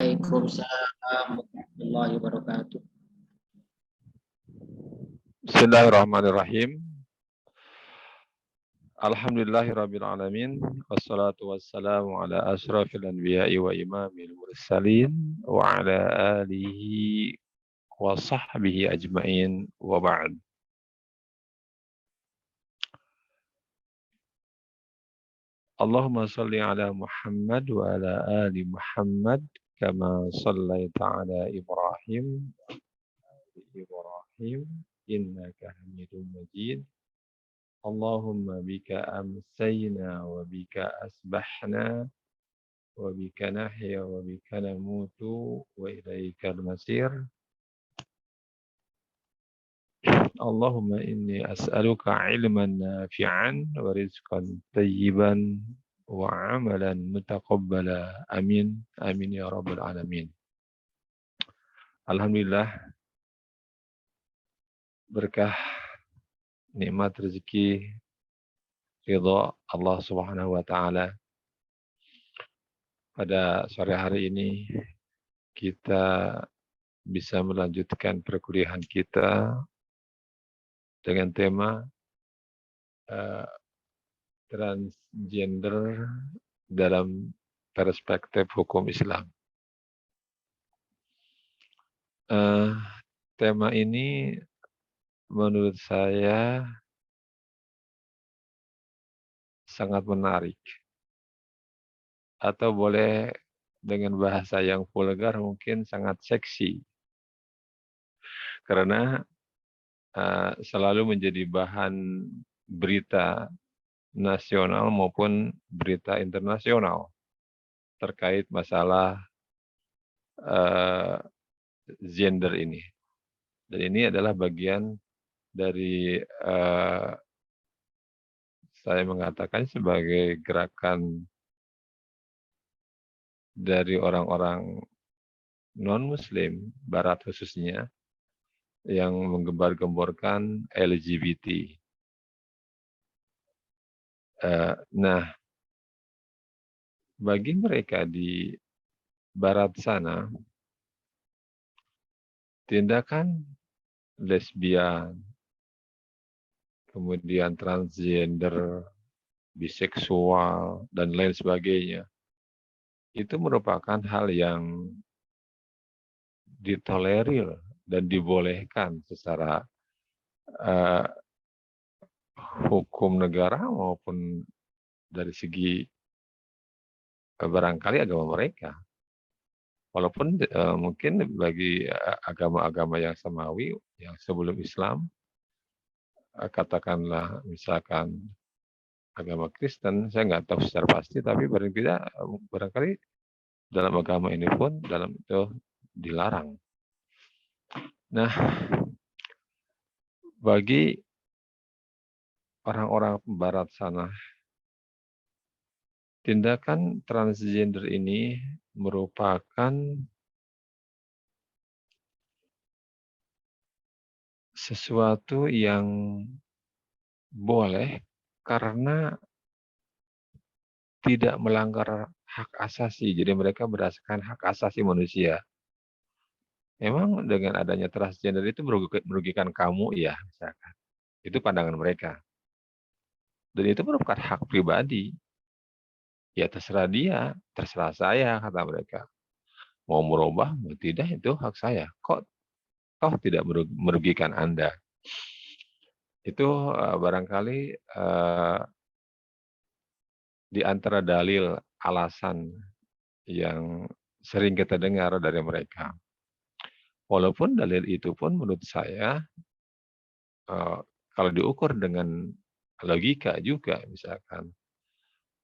Waalaikumsalam warahmatullahi wabarakatuh. Bismillahirrahmanirrahim. Alhamdulillahirabbil alamin wassalatu wassalamu ala asyrafil anbiya'i wa imamil mursalin wa ala alihi wa sahbihi ajmain wa ba'd. Allahumma shalli ala Muhammad wa ala ali Muhammad kama shallaita ala Ibrahim innaka Hamidum Majid. Allahumma bika amsayna wa bika asbahna wa bika nahya wa bika namutu wa ilaikal masir. Allahumma inni as'aluka ilman nafi'an wa rizqan tayyiban wa amalan mutaqabbala. Amin. Amin ya rabbal alamin. Alhamdulillah, berkah nikmat rezeki ridha Allah Subhanahu wa taala. Pada sore hari ini kita bisa melanjutkan perkuliahan kita dengan tema transgender dalam perspektif hukum Islam. Tema ini menurut saya sangat menarik, atau boleh dengan bahasa yang vulgar mungkin sangat seksi, karena selalu menjadi bahan berita nasional maupun berita internasional terkait masalah gender ini. Dan ini adalah bagian dari saya mengatakan sebagai gerakan dari orang-orang non-Muslim, Barat khususnya, yang menggembar-gemborkan LGBT. Nah, bagi mereka di Barat sana, tindakan lesbian, kemudian transgender, biseksual, dan lain sebagainya, itu merupakan hal yang ditolerir dan dibolehkan secara hukum negara maupun dari segi barangkali agama mereka. Walaupun mungkin bagi agama-agama yang samawi, yang sebelum Islam, katakanlah misalkan agama Kristen, saya nggak tahu secara pasti, tapi barangkali dalam agama ini pun dalam itu dilarang. Nah, bagi orang-orang Barat sana, tindakan transgender ini merupakan sesuatu yang boleh karena tidak melanggar hak asasi. Jadi mereka berdasarkan hak asasi manusia. Memang dengan adanya transgender itu merugikan kamu, ya, misalkan. Itu pandangan mereka. Dan itu merupakan hak pribadi. Ya terserah dia, terserah saya, kata mereka. Mau merubah, mau tidak, itu hak saya. Kok toh tidak merugikan Anda? Itu barangkali di antara dalil alasan yang sering kita dengar dari mereka. Walaupun dalil itu pun menurut saya, kalau diukur dengan logika juga, misalkan,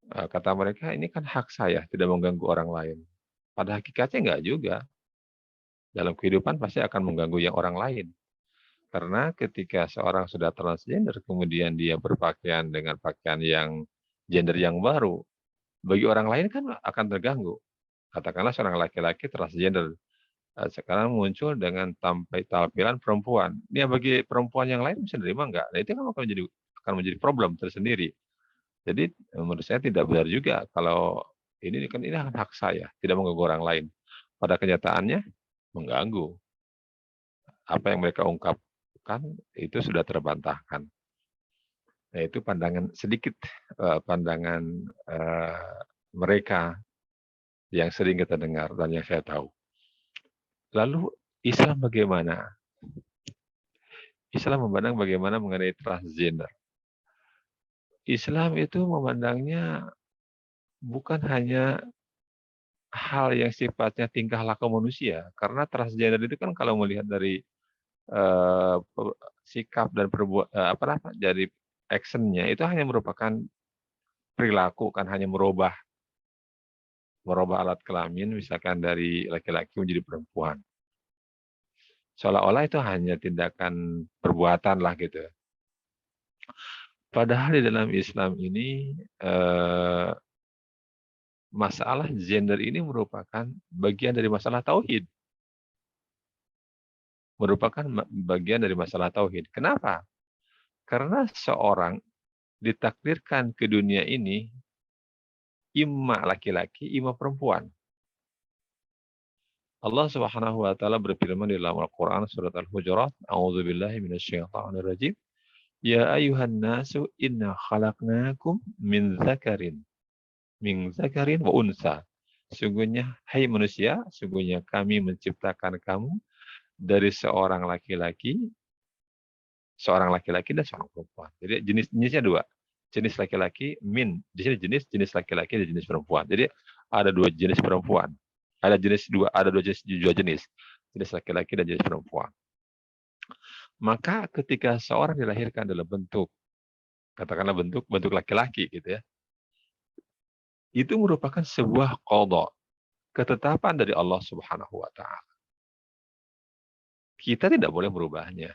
kata mereka, ini kan hak saya, tidak mengganggu orang lain. Pada hakikatnya enggak juga. Dalam kehidupan pasti akan mengganggu yang orang lain. Karena ketika seorang sudah transgender, kemudian dia berpakaian dengan pakaian yang gender yang baru, bagi orang lain kan akan terganggu. Katakanlah seorang laki-laki transgender, sekarang muncul dengan tampilan perempuan. Ini bagi perempuan yang lain bisa nerima enggak? Nah, itu kan akan menjadi problem tersendiri. Jadi menurut saya tidak benar juga kalau ini hak saya, tidak mengganggu orang lain. pada kenyataannya mengganggu. Apa yang mereka ungkapkan itu sudah terbantahkan. Nah, itu pandangan sedikit pandangan mereka yang sering kita dengar dan yang saya tahu. Lalu Islam bagaimana? Islam memandang bagaimana mengenai transgender. Islam itu memandangnya bukan hanya hal yang sifatnya tingkah laku manusia, karena transgender itu kan kalau melihat dari sikap dan perbuatan dari actionnya itu hanya merupakan perilaku, kan hanya merubah alat kelamin misalkan dari laki-laki menjadi perempuan. Seolah-olah itu hanya tindakan perbuatan lah gitu. Padahal di dalam Islam ini masalah gender ini merupakan bagian dari masalah tauhid. Merupakan bagian dari masalah tauhid. Kenapa? Karena seorang ditakdirkan ke dunia ini imma laki-laki, imma perempuan. Allah Subhanahu wa taala berfirman di dalam Al-Qur'an surat Al-Hujurat, "A'udzubillahi minasyaitonirrajim. Ya ayyuhan nasu inna khalaqnakum min dzakarin wa unsa." Sungguhnya hai manusia, sungguhnya kami menciptakan kamu dari seorang laki-laki dan seorang perempuan. Jadi jenisnya dua. Jenis laki-laki di sini jenis laki-laki dan jenis perempuan. Jadi ada dua jenis perempuan. Ada dua jenis laki-laki dan jenis perempuan. Maka ketika seorang dilahirkan dalam bentuk, katakanlah bentuk laki-laki gitu ya, itu merupakan sebuah qada, ketetapan dari Allah Subhanahu wa taala. Kita tidak boleh merubahnya.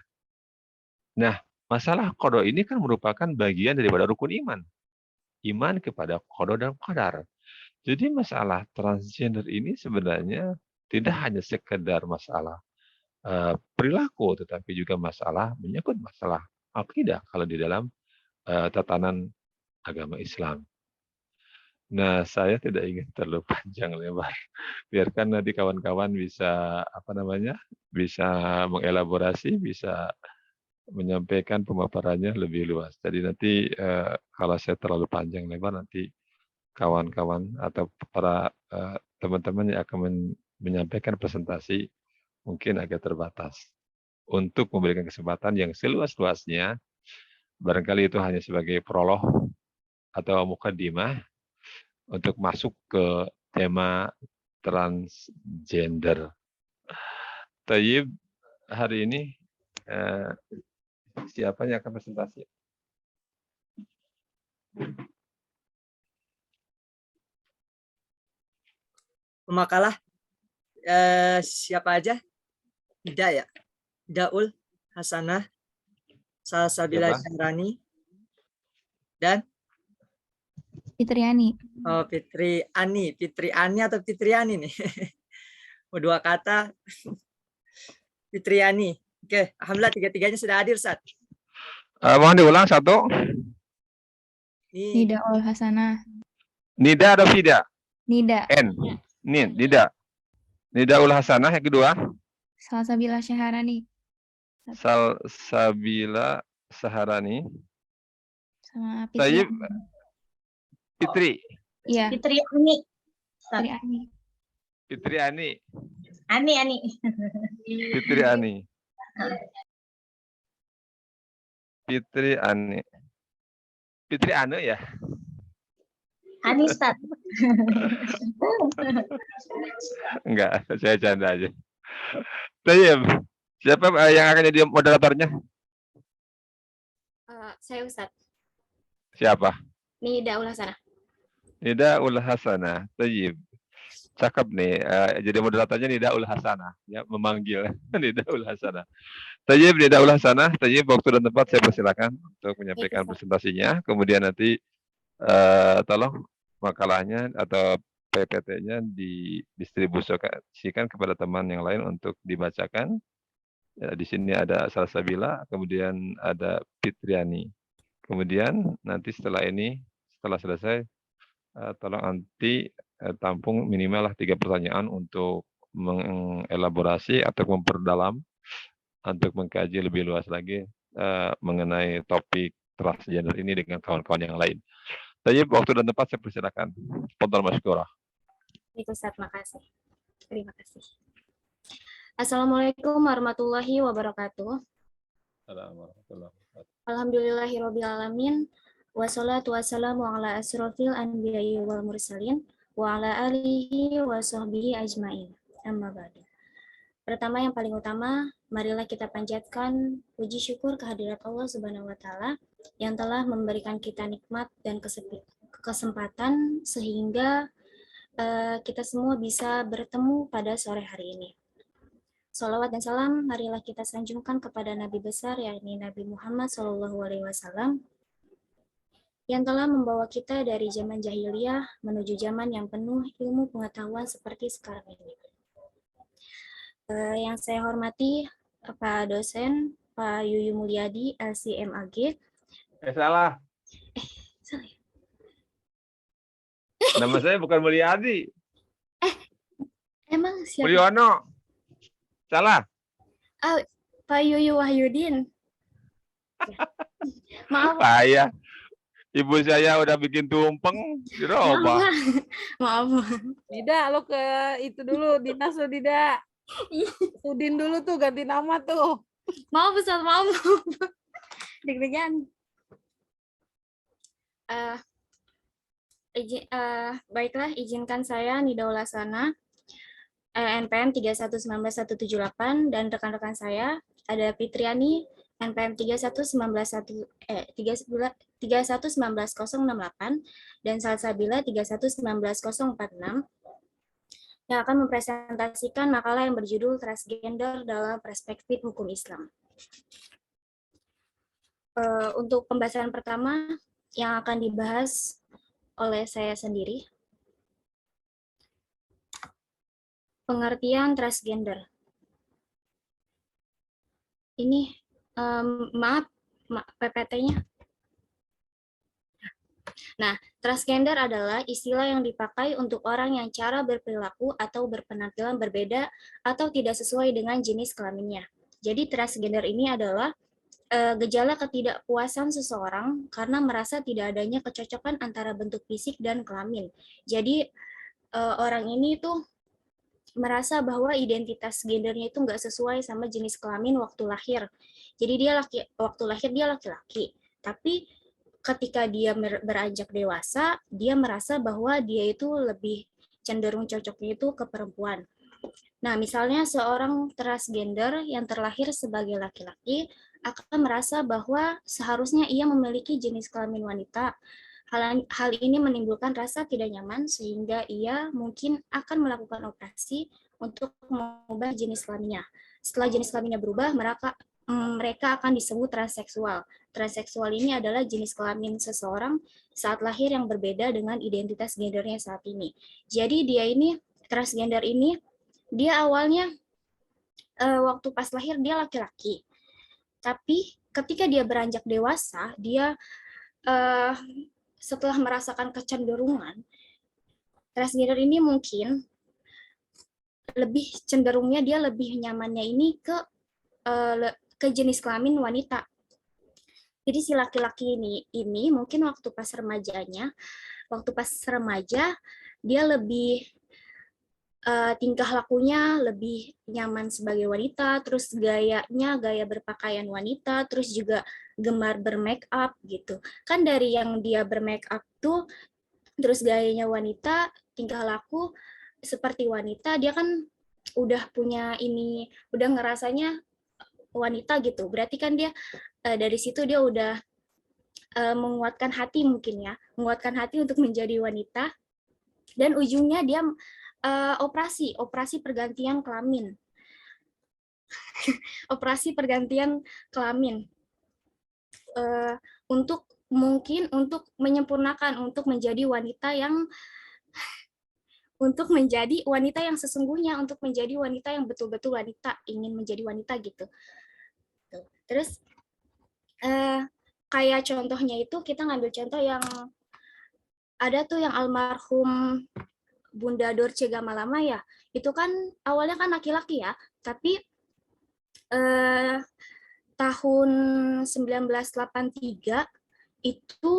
Nah, masalah qada ini kan merupakan bagian daripada rukun iman. Iman kepada qada dan qadar. Jadi masalah transgender ini sebenarnya tidak hanya sekedar masalah perilaku, tetapi juga menyangkut masalah akidah kalau di dalam tatanan agama Islam. Nah, saya tidak ingin terlalu panjang lebar. Biarkan nanti kawan-kawan bisa bisa mengelaborasi, bisa menyampaikan pemaparannya lebih luas. Jadi nanti kalau saya terlalu panjang lebar nanti kawan-kawan atau para teman-teman yang akan menyampaikan presentasi mungkin agak terbatas. Untuk memberikan kesempatan yang seluas-luasnya, barangkali itu hanya sebagai prolog atau mukadimah untuk masuk ke tema transgender. Tayyib, hari ini siapa yang akan presentasi? Pemakalah siapa aja? Ida ya? Daul Hasanah, Salsabila Syahrani, dan Fitriani. Oh, Fitri Ani atau Fitriani nih? Dua kata. Fitriani. Oke, alhamdulillah tiga-tiganya sudah hadir, Sat. Mohon diulang satu. Nidaul Hasanah. Nida atau Fida? Nida. Nida. Nidaul Hasanah yang kedua. Salsabila Syahrani. Salsabila Syahrani. Sama Tayyib. Fitri. Iya. Fitri Ani. Fitriani. Fitri Ani. Ani. Fitri Ani. Fitri Ani. Fitri Ane ya? Ani, Ustaz. Enggak, saya canda aja. Tayyib, siapa yang akan jadi moderatornya? Saya Ustaz. Siapa? Nida Ulhasana. Nida Ul Hasanah. Tayyib. Cakep nih. Jadi moderatornya Nida Ul Hasanah. Ya, memanggil Nida Ul Hasanah. Tayyib, Nida Ul Hasanah. Tayyib, waktu dan tempat saya persilakan untuk menyampaikan presentasinya. Kemudian nanti tolong makalahnya atau PPT-nya didistribusikan kepada teman yang lain untuk dibacakan. Ya, di sini ada Salsabila, kemudian ada Fitriani. Kemudian nanti setelah selesai, tolong nanti tampung minimal 3 pertanyaan untuk mengelaborasi atau memperdalam untuk mengkaji lebih luas lagi mengenai topik transgender ini dengan kawan-kawan yang lain. Tapi waktu dan tempat saya persilakan. Tafadhal masykurah. Baik Ustaz, makasih. Terima kasih. Assalamualaikum warahmatullahi wabarakatuh. Alhamdulillahirrabbilalamin. Wassalatu wassalamu ala asrofil anbiya'i wal mursalin wa ala alihi wa sahbihi ajmain. Amma ba'du. Pertama yang paling utama, marilah kita panjatkan puji syukur kehadirat Allah Subhanahu wa taala yang telah memberikan kita nikmat dan kesempatan sehingga kita semua bisa bertemu pada sore hari ini. Salawat dan salam marilah kita sanjungkan kepada Nabi besar yakni Nabi Muhammad SAW yang telah membawa kita dari zaman jahiliyah menuju zaman yang penuh ilmu pengetahuan seperti sekarang ini. Yang saya hormati Pak dosen, Pak Yuyu Mulyadi, LCMAG. Salah. Salah. Nama saya bukan Mulyadi. Emang siapa? Mulyono. Salah. Pak Yuyu Wahyudin. Ya. Maaf. Saya. Ibu saya udah bikin tumpeng. Dirobah. Maaf. Dida, lo ke itu dulu, dinas lo Dida. Udin dulu tuh, ganti nama tuh. Maaf Ustaz, maaf. Deg-degan. Baiklah, izinkan saya Nida Ulasana, NPM 3191178 dan rekan-rekan saya ada Fitriani NPM 3191068 dan Salsabila 3191046 yang akan mempresentasikan makalah yang berjudul Transgender dalam Perspektif Hukum Islam. Untuk pembahasan pertama yang akan dibahas oleh saya sendiri, pengertian transgender. Ini maaf PPT-nya. Nah, transgender adalah istilah yang dipakai untuk orang yang cara berperilaku atau berpenampilan berbeda atau tidak sesuai dengan jenis kelaminnya. Jadi transgender ini adalah gejala ketidakpuasan seseorang karena merasa tidak adanya kecocokan antara bentuk fisik dan kelamin. Jadi orang ini tuh merasa bahwa identitas gendernya itu nggak sesuai sama jenis kelamin waktu lahir. Jadi dia waktu lahir dia laki-laki, tapi ketika dia beranjak dewasa, dia merasa bahwa dia itu lebih cenderung cocoknya itu ke perempuan. Nah, misalnya seorang transgender yang terlahir sebagai laki-laki akan merasa bahwa seharusnya ia memiliki jenis kelamin wanita. Hal ini menimbulkan rasa tidak nyaman sehingga ia mungkin akan melakukan operasi untuk mengubah jenis kelaminnya. Setelah jenis kelaminnya berubah, mereka akan disebut transseksual. Transseksual ini adalah jenis kelamin seseorang saat lahir yang berbeda dengan identitas gendernya saat ini. Jadi dia ini, transgender ini, dia awalnya waktu pas lahir dia laki-laki. Tapi ketika dia beranjak dewasa, dia setelah merasakan kecenderungan, transgender ini mungkin lebih cenderungnya dia lebih nyamannya ini ke jenis kelamin wanita. Jadi si laki-laki ini mungkin waktu pas remaja dia lebih tingkah lakunya lebih nyaman sebagai wanita, terus gaya berpakaian wanita, terus juga gemar bermake up gitu. Kan dari yang dia bermake up tuh, terus gayanya wanita, tingkah laku seperti wanita, dia kan udah punya ini, udah ngerasanya wanita gitu. Berarti kan dia dari situ dia udah menguatkan hati mungkin ya, menguatkan hati untuk menjadi wanita, dan ujungnya dia operasi pergantian kelamin. Operasi pergantian kelamin. Untuk menyempurnakan, untuk menjadi wanita yang sesungguhnya, untuk menjadi wanita yang betul-betul wanita, ingin menjadi wanita gitu. Terus kayak contohnya itu kita ngambil contoh yang ada tuh yang almarhum Bunda Dorce Gamalama ya, itu kan awalnya kan laki-laki ya, tapi tahun 1983 itu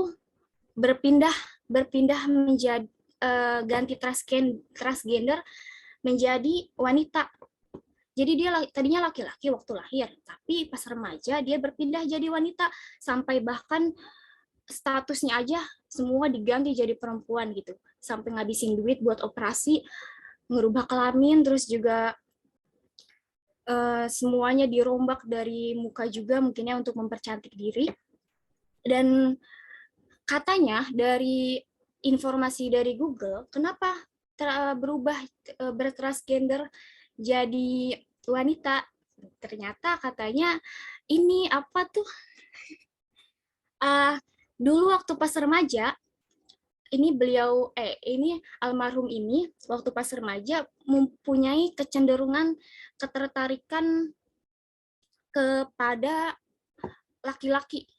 berpindah menjadi ganti transgender menjadi wanita. Jadi dia tadinya laki-laki waktu lahir, tapi pas remaja dia berpindah jadi wanita, sampai bahkan statusnya aja semua diganti jadi perempuan gitu, sampai ngabisin duit buat operasi, ngerubah kelamin, terus juga semuanya dirombak dari muka juga mungkinnya untuk mempercantik diri. Dan katanya dari informasi dari Google, kenapa berubah bertransgender jadi wanita? Ternyata katanya ini apa tuh? Dulu waktu pas remaja, ini almarhum ini waktu pas remaja mempunyai ketertarikan kepada laki-laki.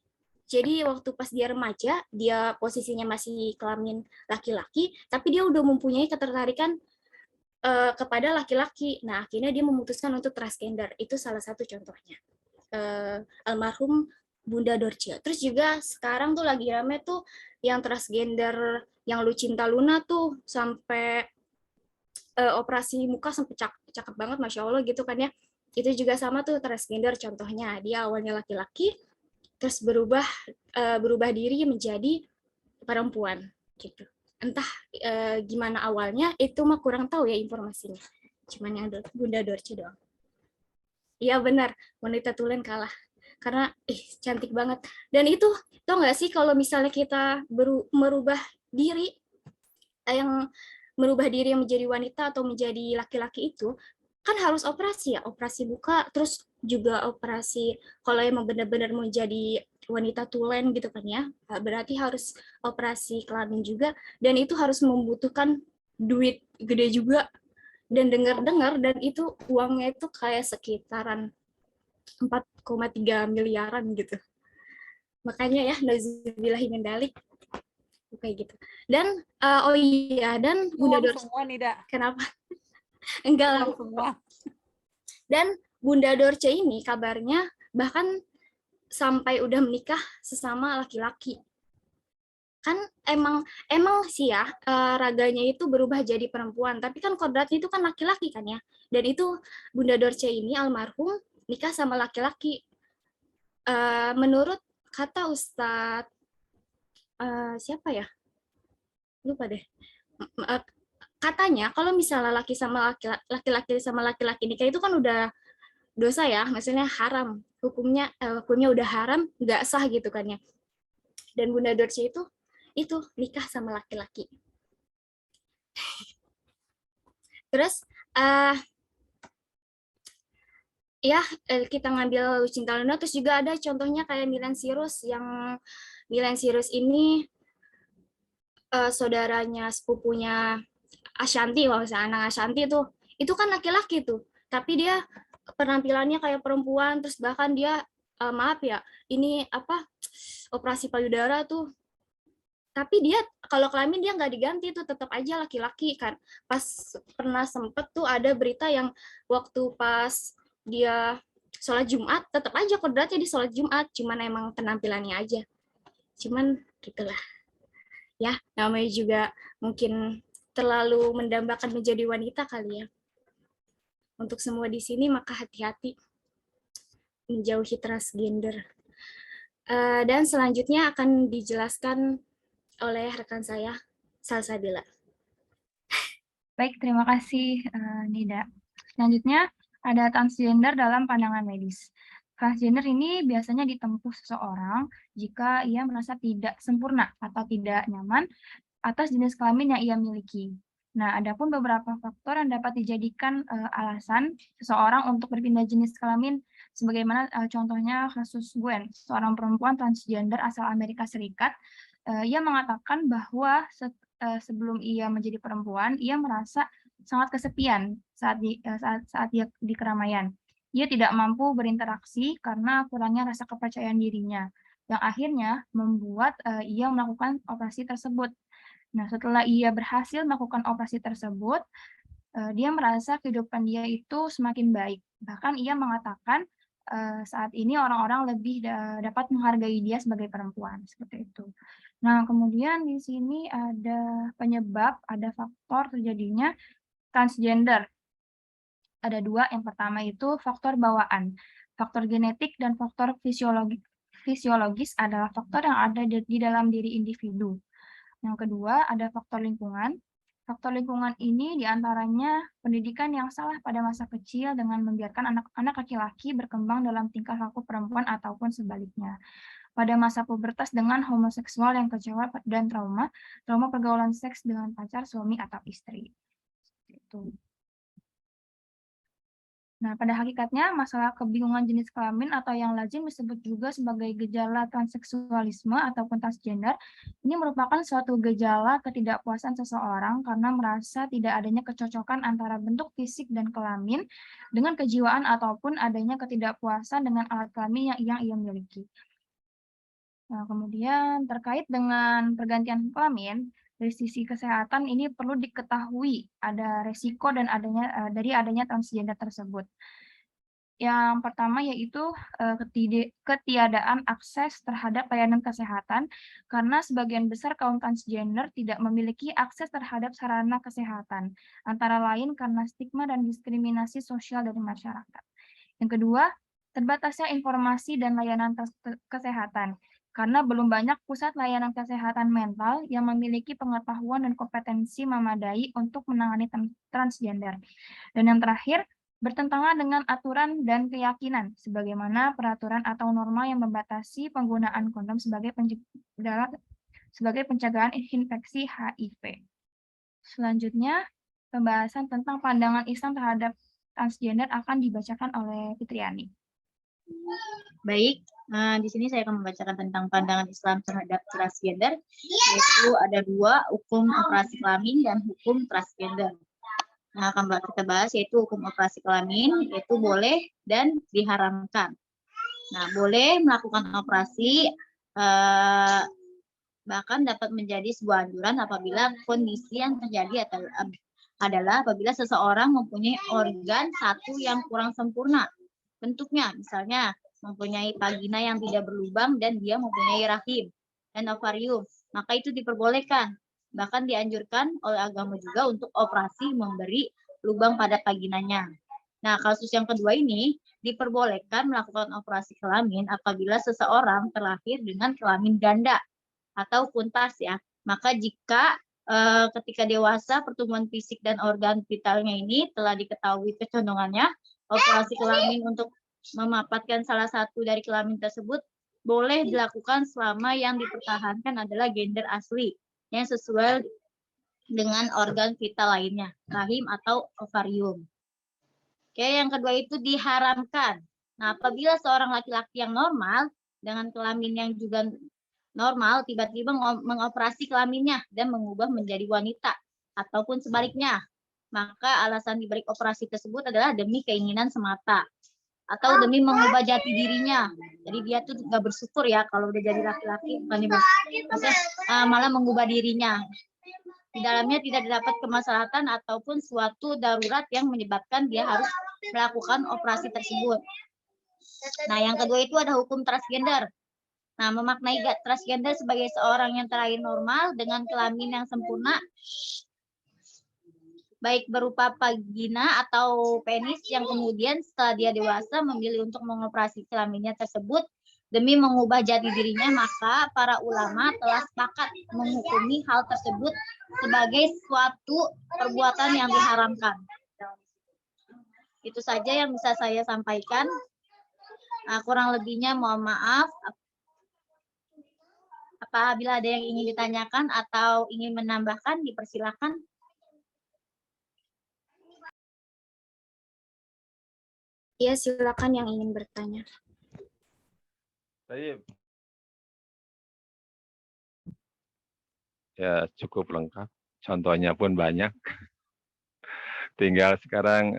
Jadi waktu pas dia remaja, dia posisinya masih kelamin laki-laki, tapi dia udah mempunyai ketertarikan kepada laki-laki. Nah, akhirnya dia memutuskan untuk transgender. Itu salah satu contohnya. Almarhum Bunda Dorce. Terus juga sekarang tuh lagi rame tuh yang transgender, yang Lucinta Luna tuh sampai operasi muka sampai cakep banget, Masya Allah gitu kan ya. Itu juga sama tuh transgender contohnya. Dia awalnya laki-laki, terus berubah diri menjadi perempuan gitu. Entah gimana awalnya, itu mah kurang tahu ya informasinya. Cuman yang Bunda Dorce doang. Iya benar, wanita tulen kalah. Karena cantik banget. Dan itu tau nggak sih kalau misalnya kita merubah diri, yang menjadi wanita atau menjadi laki-laki itu, kan harus operasi ya, operasi muka, terus juga operasi kalau emang benar-benar mau jadi wanita tulen gitu kan ya, berarti harus operasi kelamin juga, dan itu harus membutuhkan duit gede juga. Dan dengar-dengar, dan itu uangnya itu kayak sekitaran 4,3 miliaran gitu. Makanya ya, nauzubillahi min dzalik, kayak gitu. Dan oh iya, dan Bunda Dorce semua nih, Dak. kenapa? Enggak lah. Semua. Dan Bunda Dorce ini kabarnya bahkan sampai udah menikah sesama laki-laki. Kan emang sih ya, raganya itu berubah jadi perempuan, tapi kan kodratnya itu kan laki-laki kan ya. Dan itu Bunda Dorce ini almarhum nikah sama laki-laki. Menurut kata Ustadz siapa ya? Lupa deh. Katanya kalau misalnya laki-laki sama laki-laki nikah itu kan udah dosa ya, maksudnya haram. Hukumnya udah haram, nggak sah gitu kan ya. Dan Bunda Dorce itu nikah sama laki-laki. Terus kita ngambil Lucinta Luna, terus juga ada contohnya kayak Miley Cyrus, yang Miley Cyrus ini saudaranya sepupunya Ashanti, kalau misalnya anak Ashanti itu kan laki-laki tuh, tapi dia penampilannya kayak perempuan, terus bahkan dia maaf ya, ini apa, operasi payudara tuh, tapi dia kalau kelamin dia nggak diganti tuh, tetap aja laki-laki kan. Pas pernah sempet tuh ada berita yang waktu pas dia sholat Jumat, tetap aja kodratnya di sholat Jumat, cuman emang penampilannya aja. Cuman gitulah ya, namanya juga mungkin terlalu mendambakan menjadi wanita kali ya. Untuk semua di sini maka hati-hati menjauhi transgender. Dan selanjutnya akan dijelaskan oleh rekan saya, Salsabila. Baik, terima kasih Nida. Selanjutnya ada transgender dalam pandangan medis. Transgender ini biasanya ditempuh seseorang jika ia merasa tidak sempurna atau tidak nyaman atas jenis kelamin yang ia miliki. Nah, ada pun beberapa faktor yang dapat dijadikan alasan seseorang untuk berpindah jenis kelamin, sebagaimana contohnya kasus Gwen, seorang perempuan transgender asal Amerika Serikat. Ia mengatakan bahwa sebelum ia menjadi perempuan, ia merasa sangat kesepian saat dia di keramaian. Ia tidak mampu berinteraksi karena kurangnya rasa kepercayaan dirinya, yang akhirnya membuat ia melakukan operasi tersebut. Nah, setelah ia berhasil melakukan operasi tersebut, dia merasa kehidupan dia itu semakin baik. Bahkan ia mengatakan saat ini orang-orang lebih dapat menghargai dia sebagai perempuan, seperti itu. Nah, kemudian di sini ada penyebab, ada faktor terjadinya transgender. Ada 2, yang pertama itu faktor bawaan. Faktor genetik dan faktor fisiologis adalah faktor yang ada di dalam diri individu. Yang kedua, ada faktor lingkungan. Faktor lingkungan ini diantaranya pendidikan yang salah pada masa kecil dengan membiarkan anak-anak laki-laki berkembang dalam tingkah laku perempuan ataupun sebaliknya. Pada masa pubertas dengan homoseksual yang kecewa dan trauma pergaulan seks dengan pacar, suami, atau istri. Itu. Nah, pada hakikatnya, masalah kebingungan jenis kelamin atau yang lazim disebut juga sebagai gejala transseksualisme ataupun transgender, ini merupakan suatu gejala ketidakpuasan seseorang karena merasa tidak adanya kecocokan antara bentuk fisik dan kelamin dengan kejiwaan ataupun adanya ketidakpuasan dengan alat kelamin yang ia miliki. Nah, kemudian terkait dengan pergantian kelamin, dari sisi kesehatan ini perlu diketahui ada resiko dan dari adanya transgender tersebut. Yang pertama yaitu ketiadaan akses terhadap layanan kesehatan karena sebagian besar kaum transgender tidak memiliki akses terhadap sarana kesehatan, antara lain karena stigma dan diskriminasi sosial dari masyarakat. Yang kedua, terbatasnya informasi dan layanan kesehatan karena belum banyak pusat layanan kesehatan mental yang memiliki pengetahuan dan kompetensi memadai untuk menangani transgender. Dan yang terakhir, bertentangan dengan aturan dan keyakinan, sebagaimana peraturan atau norma yang membatasi penggunaan kondom sebagai pencegahan infeksi HIV. Selanjutnya, pembahasan tentang pandangan Islam terhadap transgender akan dibacakan oleh Fitriani. Baik, di sini saya akan membacakan tentang pandangan Islam terhadap transgender, yaitu ada 2, hukum operasi kelamin dan hukum transgender. Nah, akan kita bahas yaitu hukum operasi kelamin, yaitu boleh dan diharamkan. Nah, boleh melakukan operasi, bahkan dapat menjadi sebuah anjuran apabila kondisi yang terjadi adalah apabila seseorang mempunyai organ satu yang kurang sempurna bentuknya, misalnya mempunyai vagina yang tidak berlubang dan dia mempunyai rahim dan ovarium, maka itu diperbolehkan. Bahkan dianjurkan oleh agama juga untuk operasi memberi lubang pada vaginanya. Nah, kasus yang kedua ini diperbolehkan melakukan operasi kelamin apabila seseorang terlahir dengan kelamin ganda atau kuntas ya. Maka jika ketika dewasa pertumbuhan fisik dan organ vitalnya ini telah diketahui kecondongannya, operasi kelamin untuk memapatkan salah satu dari kelamin tersebut boleh dilakukan selama yang dipertahankan adalah gender asli yang sesuai dengan organ vital lainnya, rahim atau ovarium. Oke, yang kedua itu diharamkan. Nah, apabila seorang laki-laki yang normal dengan kelamin yang juga normal tiba-tiba mengoperasi kelaminnya dan mengubah menjadi wanita ataupun sebaliknya, maka alasan dibalik operasi tersebut adalah demi keinginan semata atau demi mengubah jati dirinya. Jadi dia tuh nggak bersyukur ya kalau udah jadi laki-laki, malah mengubah dirinya. Di dalamnya tidak didapat kemaslahatan ataupun suatu darurat yang menyebabkan dia harus melakukan operasi tersebut. Nah, yang kedua itu ada hukum transgender. Nah, memaknai transgender sebagai seorang yang terlahir normal dengan kelamin yang sempurna, baik berupa vagina atau penis yang kemudian setelah dia dewasa memilih untuk mengoperasi kelaminnya tersebut demi mengubah jati dirinya, maka para ulama telah sepakat menghukumi hal tersebut sebagai suatu perbuatan yang diharamkan. Itu saja yang bisa saya sampaikan. Kurang lebihnya mohon maaf. Apabila ada yang ingin ditanyakan atau ingin menambahkan, dipersilakan. Ya, silakan yang ingin bertanya. Saya ya cukup lengkap, contohnya pun banyak. Tinggal sekarang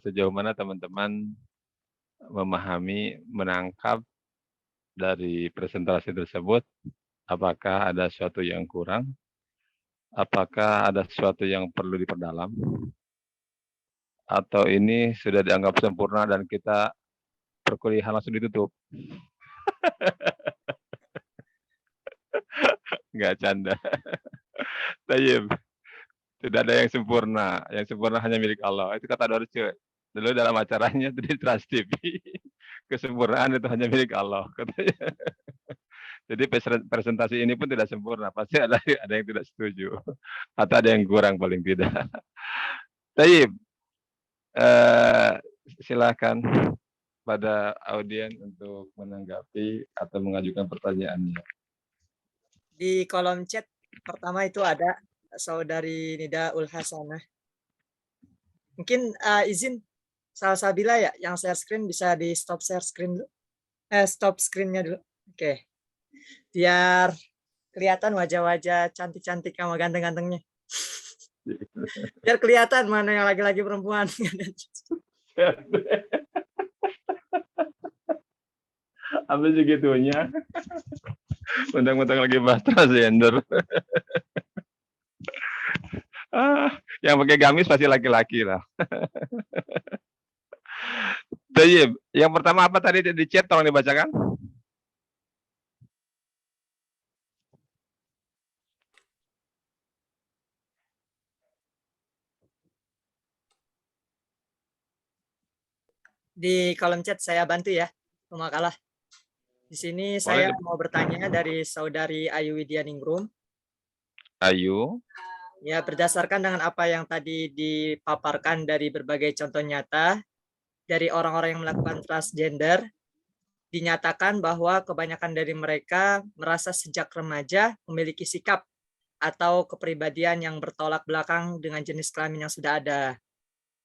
sejauh mana teman-teman memahami, menangkap dari presentasi tersebut, apakah ada sesuatu yang kurang Apakah ada sesuatu yang perlu diperdalam? Atau ini sudah dianggap sempurna dan kita perkuliahan langsung ditutup? Nggak canda. Tayyib. Tidak ada yang sempurna. Yang sempurna hanya milik Allah. Itu kata Dorce. Dulu dalam acaranya di Trans TV. Kesempurnaan itu hanya milik Allah. Katanya. Jadi presentasi ini pun tidak sempurna. Pasti ada yang tidak setuju. Atau ada yang kurang paling tidak. Tayyib. Silakan pada audien untuk menanggapi atau mengajukan pertanyaannya. Di kolom chat pertama itu ada Saudari Nida Ulhasanah. Mungkin izin Salsabila ya yang share screen bisa di stop share screen dulu. Stop screen-nya dulu. Oke. Biar kelihatan wajah-wajah cantik-cantik sama ganteng-gantengnya. Biar kelihatan mana yang laki-laki perempuan. Sampai segitunya. Undang-undang lagi bahas transgender. Yang pakai gamis pasti laki-laki lah. Tayyib, yang pertama apa tadi di chat tolong dibacakan? Di kolom chat saya bantu ya, pemakalah. Di sini saya mau bertanya dari Saudari Ayu Widyaningrum. Ayu. Ya, berdasarkan dengan apa yang tadi dipaparkan dari berbagai contoh nyata dari orang-orang yang melakukan transgender, dinyatakan bahwa kebanyakan dari mereka merasa sejak remaja memiliki sikap atau kepribadian yang bertolak belakang dengan jenis kelamin yang sudah ada.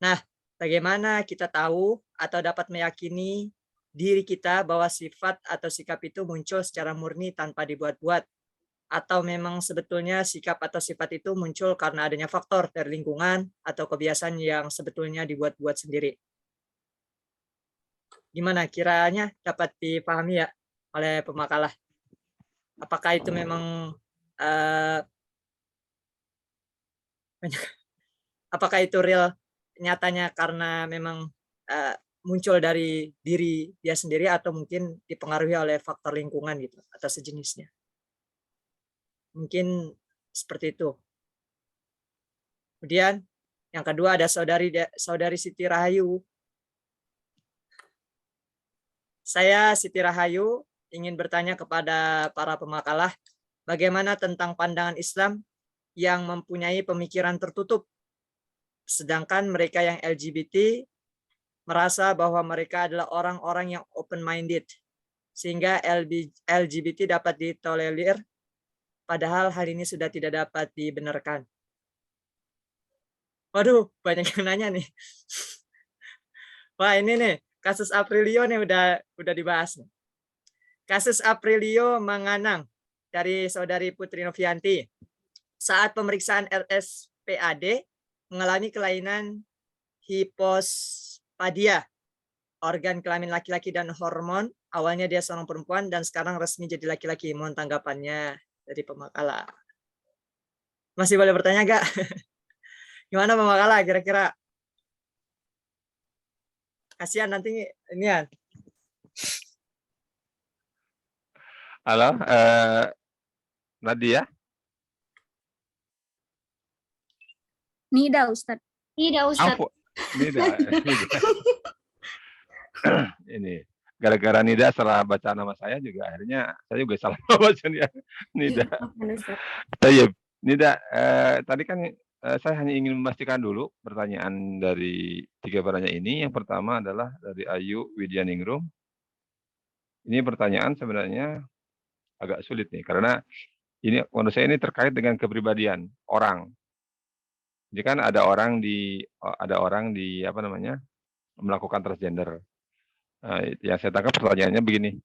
Nah, bagaimana kita tahu atau dapat meyakini diri kita bahwa sifat atau sikap itu muncul secara murni tanpa dibuat-buat? Atau memang sebetulnya sikap atau sifat itu muncul karena adanya faktor dari lingkungan atau kebiasaan yang sebetulnya dibuat-buat sendiri? Gimana kiranya dapat dipahami ya oleh pemakalah? Apakah itu memang apakah itu real nyatanya karena memang muncul dari diri dia sendiri atau mungkin dipengaruhi oleh faktor lingkungan gitu atau sejenisnya? Mungkin seperti itu. Kemudian yang kedua ada Saudari Siti Rahayu. Saya Siti Rahayu ingin bertanya kepada para pemakalah, bagaimana tentang pandangan Islam yang mempunyai pemikiran tertutup, sedangkan mereka yang LGBT merasa bahwa mereka adalah orang-orang yang open-minded, sehingga LGBT dapat ditolerir, padahal hal ini sudah tidak dapat dibenarkan. Waduh, banyak yang nanya nih. Wah, ini nih, kasus Aprilio nih udah dibahas nih. Kasus Aprilio Manganang dari Saudari Putri Novianti. Saat pemeriksaan RSPAD mengalami kelainan hipospadia, organ kelamin laki-laki dan hormon. Awalnya dia seorang perempuan dan sekarang resmi jadi laki-laki. Mohon tanggapannya dari pemakalah. Masih boleh bertanya gak? Gimana pemakalah kira-kira? Kasihan nanti ini ya. Halo, Nadia. Nida, Ustadz. Tidak, Ustadz. Nida. Ini gara-gara Nida salah baca nama saya juga akhirnya saya juga salah baca Nida. Tayyib, Nida, tadi kan saya hanya ingin memastikan dulu pertanyaan dari 3 pertanyaan ini. Yang pertama adalah dari Ayu Widyaningrum. Ini pertanyaan sebenarnya agak sulit nih karena ini menurut saya ini terkait dengan kepribadian orang. Jadi kan ada orang di apa namanya melakukan transgender. Yang saya tangkap pertanyaannya begini,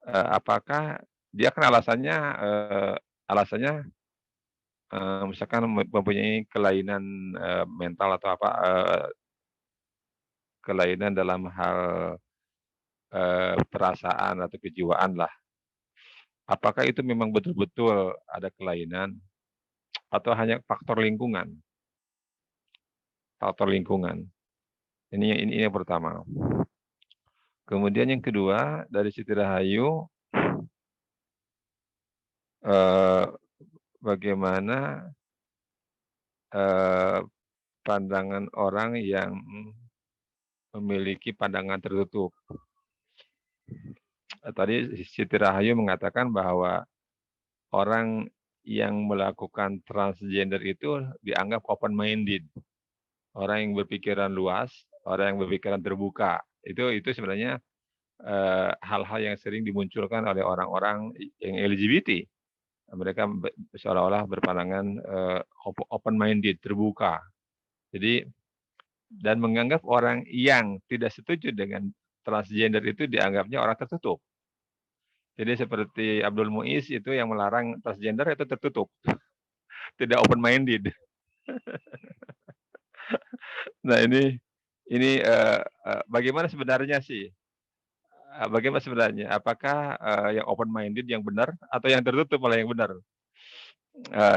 apakah dia kan alasannya misalkan mempunyai kelainan mental atau apa, kelainan dalam hal perasaan atau kejiwaan lah. Apakah itu memang betul-betul ada kelainan atau hanya faktor lingkungan? Faktor lingkungan. Ini yang pertama. Kemudian yang kedua dari Siti Rahayu, bagaimana pandangan orang yang memiliki pandangan tertutup. Tadi Siti Rahayu mengatakan bahwa orang yang melakukan transgender itu dianggap open-minded. Orang yang berpikiran luas, orang yang berpikiran terbuka. Itu sebenarnya hal-hal yang sering dimunculkan oleh orang-orang yang LGBT. Mereka seolah-olah berpandangan open-minded, terbuka. Jadi, dan menganggap orang yang tidak setuju dengan transgender itu dianggapnya orang tertutup. Jadi seperti Abdul Muiz itu yang melarang transgender itu tertutup, tidak open-minded. Nah ini bagaimana sebenarnya sih? Bagaimana sebenarnya? Apakah yang open-minded yang benar atau yang tertutup malah yang benar?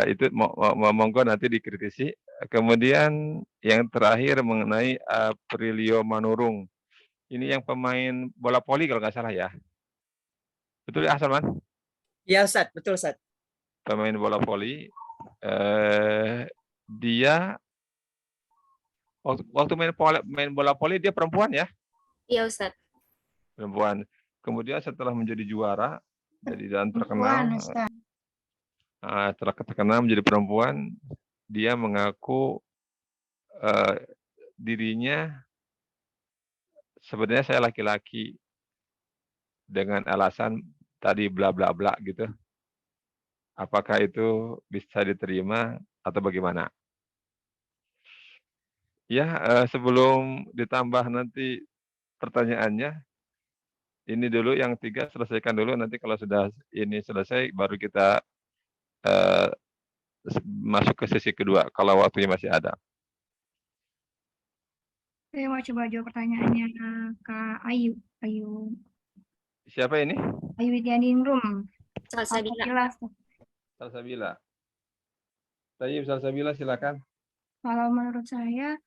Itu monggo nanti dikritisi. Kemudian yang terakhir mengenai Prilio Manurung. Ini yang pemain bola voli kalau nggak salah ya. Betul ya, Salman? Ya Ustaz, betul Ustaz. Pemain bola voli. Dia waktu main bola voli dia perempuan ya? Iya, Ustadz. Perempuan. Kemudian setelah menjadi juara dan terkenal, terkenal menjadi perempuan, dia mengaku dirinya sebenarnya saya laki-laki dengan alasan tadi bla bla bla gitu. Apakah itu bisa diterima atau bagaimana? Ya, sebelum ditambah nanti pertanyaannya, ini dulu yang 3 selesaikan dulu, nanti kalau sudah ini selesai baru kita masuk ke sesi kedua kalau waktunya masih ada. Saya mau coba jawab pertanyaannya Kak Ayu. Siapa ini? Ayu Widyaningrum. Salsabila. Salsabila. Tayyib Salsabila silakan. Kalau menurut saya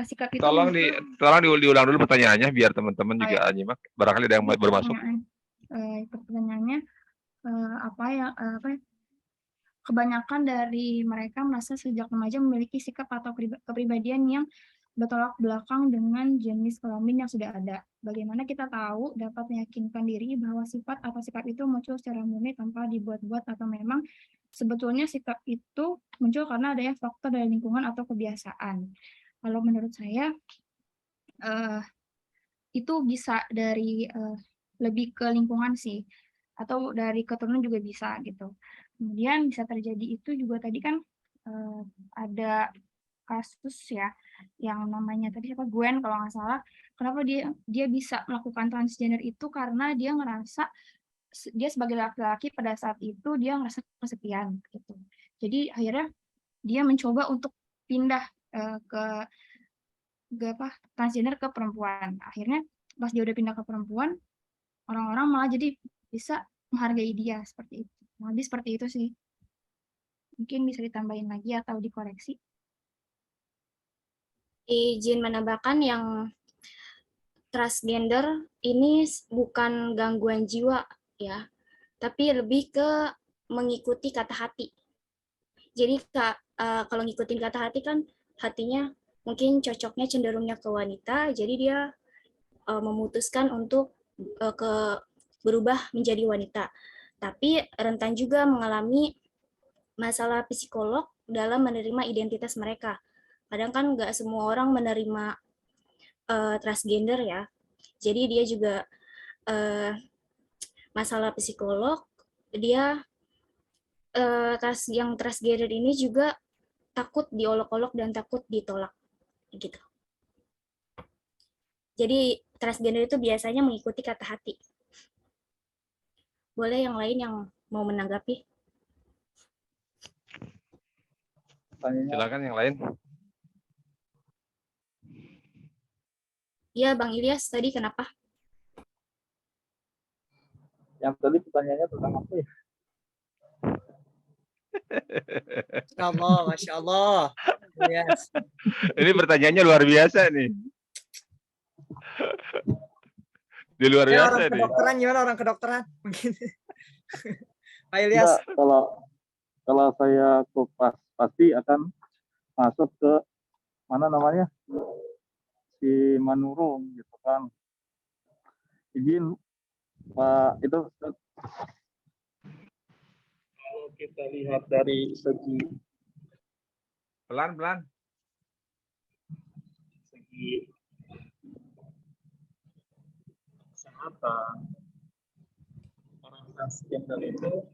sikap itu Tolong diulang dulu pertanyaannya biar teman-teman juga nyimak. Barangkali ada yang bermasuk. Pertanyaannya kebanyakan dari mereka merasa sejak remaja memiliki sikap atau kepribadian yang bertolak belakang dengan jenis kelamin yang sudah ada. Bagaimana kita tahu dapat meyakinkan diri bahwa sifat atau sikap itu muncul secara murni tanpa dibuat-buat atau memang sebetulnya sikap itu muncul karena adanya faktor dari lingkungan atau kebiasaan. Kalau menurut saya itu bisa dari lebih ke lingkungan sih, atau dari keturunan juga bisa gitu. Kemudian bisa terjadi itu juga tadi kan ada kasus ya yang namanya tadi Gwen kalau nggak salah, kenapa dia bisa melakukan transgender itu karena dia ngerasa dia sebagai laki-laki pada saat itu dia ngerasa kesepian gitu. Jadi akhirnya dia mencoba untuk pindah ke transgender ke perempuan. Akhirnya pas dia udah pindah ke perempuan, orang-orang malah jadi bisa menghargai dia seperti itu. Lebih seperti itu sih. Mungkin bisa ditambahin lagi atau dikoreksi. Izin menambahkan yang transgender ini bukan gangguan jiwa ya, tapi lebih ke mengikuti kata hati. Jadi kalau ngikutin kata hati kan hatinya mungkin cocoknya cenderungnya ke wanita, jadi dia memutuskan untuk berubah menjadi wanita. Tapi rentan juga mengalami masalah psikolog dalam menerima identitas mereka. Kadang kan nggak semua orang menerima transgender ya. Jadi dia juga masalah psikolog, dia yang transgender ini juga takut diolok-olok dan takut ditolak gitu. Jadi transgender itu biasanya mengikuti kata hati. Boleh yang lain yang mau menanggapi? Silakan yang lain. Iya, Bang Ilyas, tadi kenapa? Yang tadi pertanyaannya tentang apa ya? Masya Allah, Masya Allah. Yes. Ini pertanyaannya luar biasa nih. Di luar Ya, biasa orang nih. kedokteran gimana orang kedokteran? Mungkin. Pak Ilyas. Enggak, kalau saya kupas pasti akan masuk ke mana namanya si Manurung gitu kan. Izin Pak itu kalau kita lihat dari segi Pelan-pelan. segi kesehatan orang transgender itu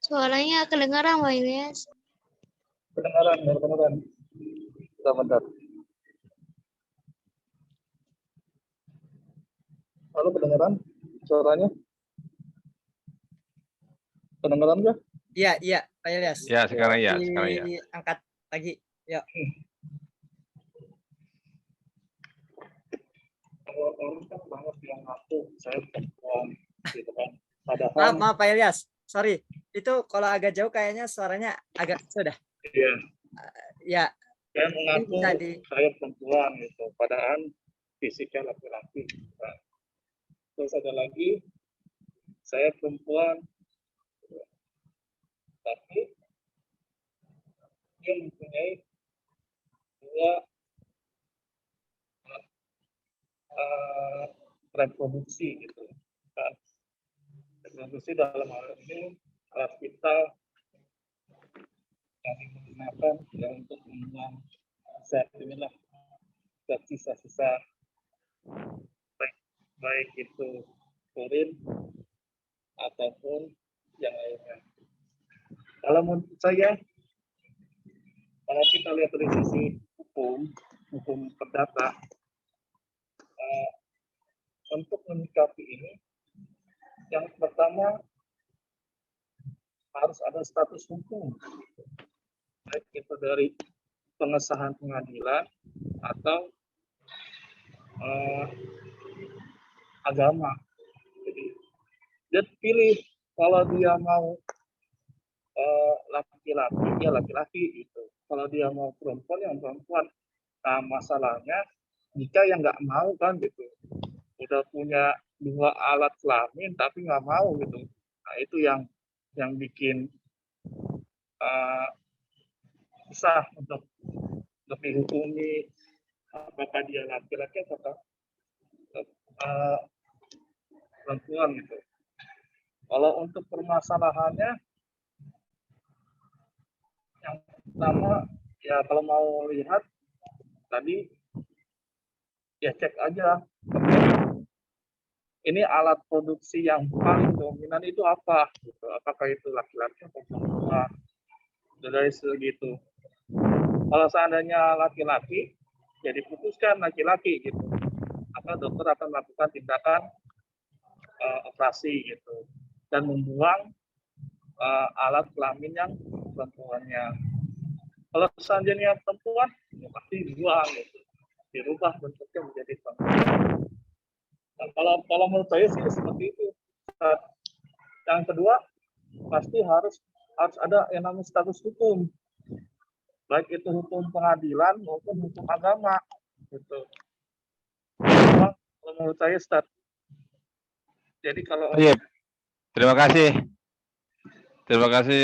Suaranya kedengaran, Pak Ilyas. kedengaran. Bentar. Halo, kedengaran suaranya? Kedengaran nggak? Iya, Pak Ilyas. Ya, sekarang ya, sekarang ya. Diangkat lagi. Ya. Kalau orang kan banget yang ngaku saya perempuan gitu kan. Padahal Maaf Pak Ilyas. Sorry. Itu kalau agak jauh kayaknya suaranya agak sudah. iya, Ya. saya mengaku Bisa di saya perempuan gitu. Padahal fisiknya laki-laki. Nah, terus ada lagi saya perempuan tapi dia mempunyai dua reproduksi gitu. Nah, reproduksi dalam hal ini alat vital yang digunakan ya untuk membuang zat inilah zat sisa-sisa baik itu urin ataupun yang lainnya. Kalau menurut saya, kalau kita lihat dari sisi hukum perdata, untuk menyikapi ini, yang pertama harus ada status hukum, baik itu dari pengesahan pengadilan atau agama. Jadi dia pilih kalau dia mau laki-laki ya laki-laki gitu. Kalau dia mau perempuan yang perempuan. Nah masalahnya jika yang nggak mau kan gitu, udah punya dua alat kelamin tapi nggak mau gitu. Nah itu yang bikin susah untuk dihukumi apakah dia laki-laki atau perempuan gitu. Kalau untuk permasalahannya, yang pertama ya kalau mau lihat tadi ya cek aja ini alat produksi yang paling dominan itu apa gitu. Apakah itu laki-laki atau perempuan. Dari segitu. Kalau seandainya laki-laki ya diputuskan laki-laki gitu. Maka dokter akan melakukan tindakan operasi gitu dan membuang alat kelamin yang perempuannya. Kalau seandainya perempuan ya pasti dibuang gitu. Dirubah bentuknya menjadi perempuan. Nah, kalau menurut saya sih seperti itu. Yang kedua pasti harus ada yang namanya status hukum, baik itu hukum pengadilan maupun hukum agama gitu. Kalau menurut saya jadi kalau Terima kasih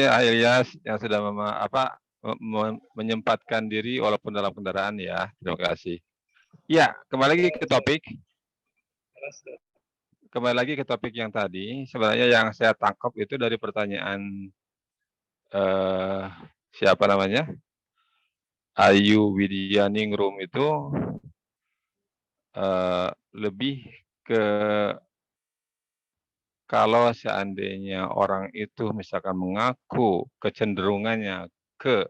Ilyas yang sudah menyempatkan diri walaupun dalam kendaraan ya. Terima kasih. Ya, kembali lagi ke topik. Kembali lagi ke topik yang tadi. Sebenarnya yang saya tangkap itu dari pertanyaan siapa namanya? Ayu Widyaningrum itu lebih ke kalau seandainya orang itu misalkan mengaku kecenderungannya ke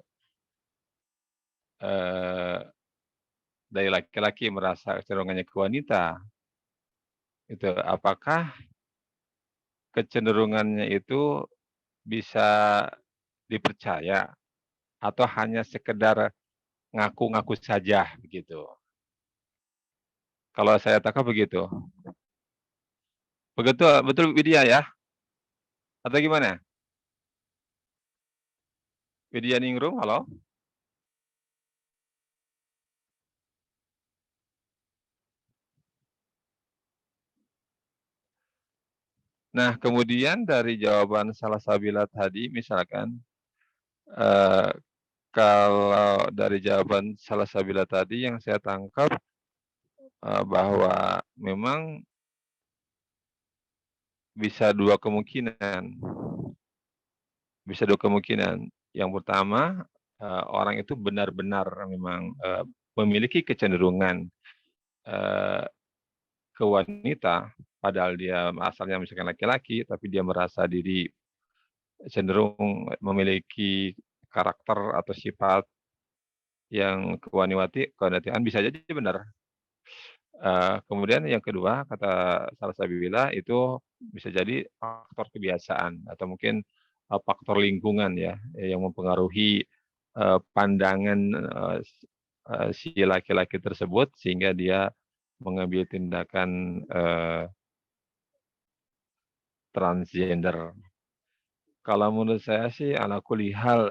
dari laki-laki merasa kecenderungannya ke wanita, itu apakah kecenderungannya itu bisa dipercaya atau hanya sekedar ngaku-ngaku saja begitu? Kalau saya tangkap begitu. Betul Widya ya? Atau gimana? Widya Ningrum, halo? Nah, kemudian dari jawaban Salsabila tadi, misalkan, kalau dari jawaban Salsabila tadi yang saya tangkap, bahwa memang bisa dua kemungkinan. Bisa dua kemungkinan. Yang pertama, orang itu benar-benar memang memiliki kecenderungan ke wanita, padahal dia asalnya misalkan laki-laki, tapi dia merasa diri cenderung memiliki karakter atau sifat yang kewanitaan, bisa jadi benar. Kemudian yang kedua, kata Salsabila, itu bisa jadi faktor kebiasaan atau mungkin faktor lingkungan ya, yang mempengaruhi pandangan si laki-laki tersebut sehingga dia mengambil tindakan transgender. Kalau menurut saya sih ala kulli hal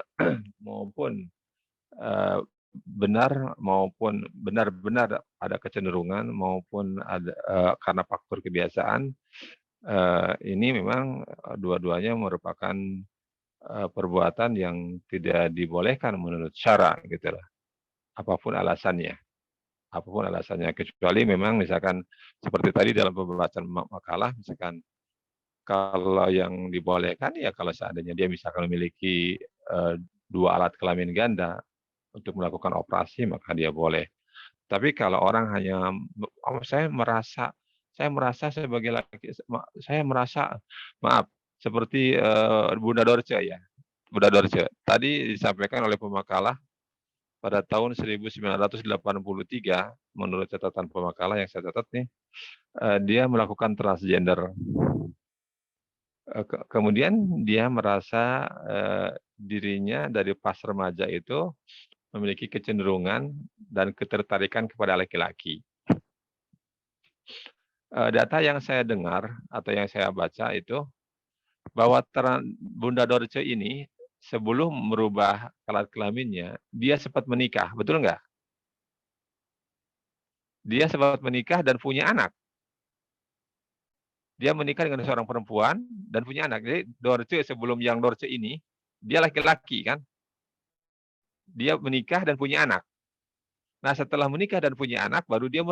maupun benar-benar ada kecenderungan maupun ada karena faktor kebiasaan, ini memang dua-duanya merupakan perbuatan yang tidak dibolehkan menurut syara gitu lah. Apapun alasannya. Kecuali memang misalkan seperti tadi dalam pembahasan makalah, misalkan kalau yang dibolehkan ya kalau seandainya dia misalkan memiliki 2 alat kelamin ganda untuk melakukan operasi, maka dia boleh. Tapi kalau orang hanya saya merasa sebagai laki, saya merasa maaf seperti Bunda Dorce ya. Bunda Dorce tadi disampaikan oleh pemakalah pada tahun 1983 menurut catatan pemakalah yang saya catat nih, dia melakukan transgender. Kemudian dia merasa dirinya dari pas remaja itu memiliki kecenderungan dan ketertarikan kepada laki-laki. Data yang saya dengar atau yang saya baca itu bahwa Bunda Dorce ini sebelum merubah alat kelaminnya, dia sempat menikah, betul nggak? Dia sempat menikah dan punya anak. Dia menikah dengan seorang perempuan dan punya anak. Jadi Dorce sebelum yang Dorce ini, dia laki-laki kan? Dia menikah dan punya anak. Nah, setelah menikah dan punya anak, baru dia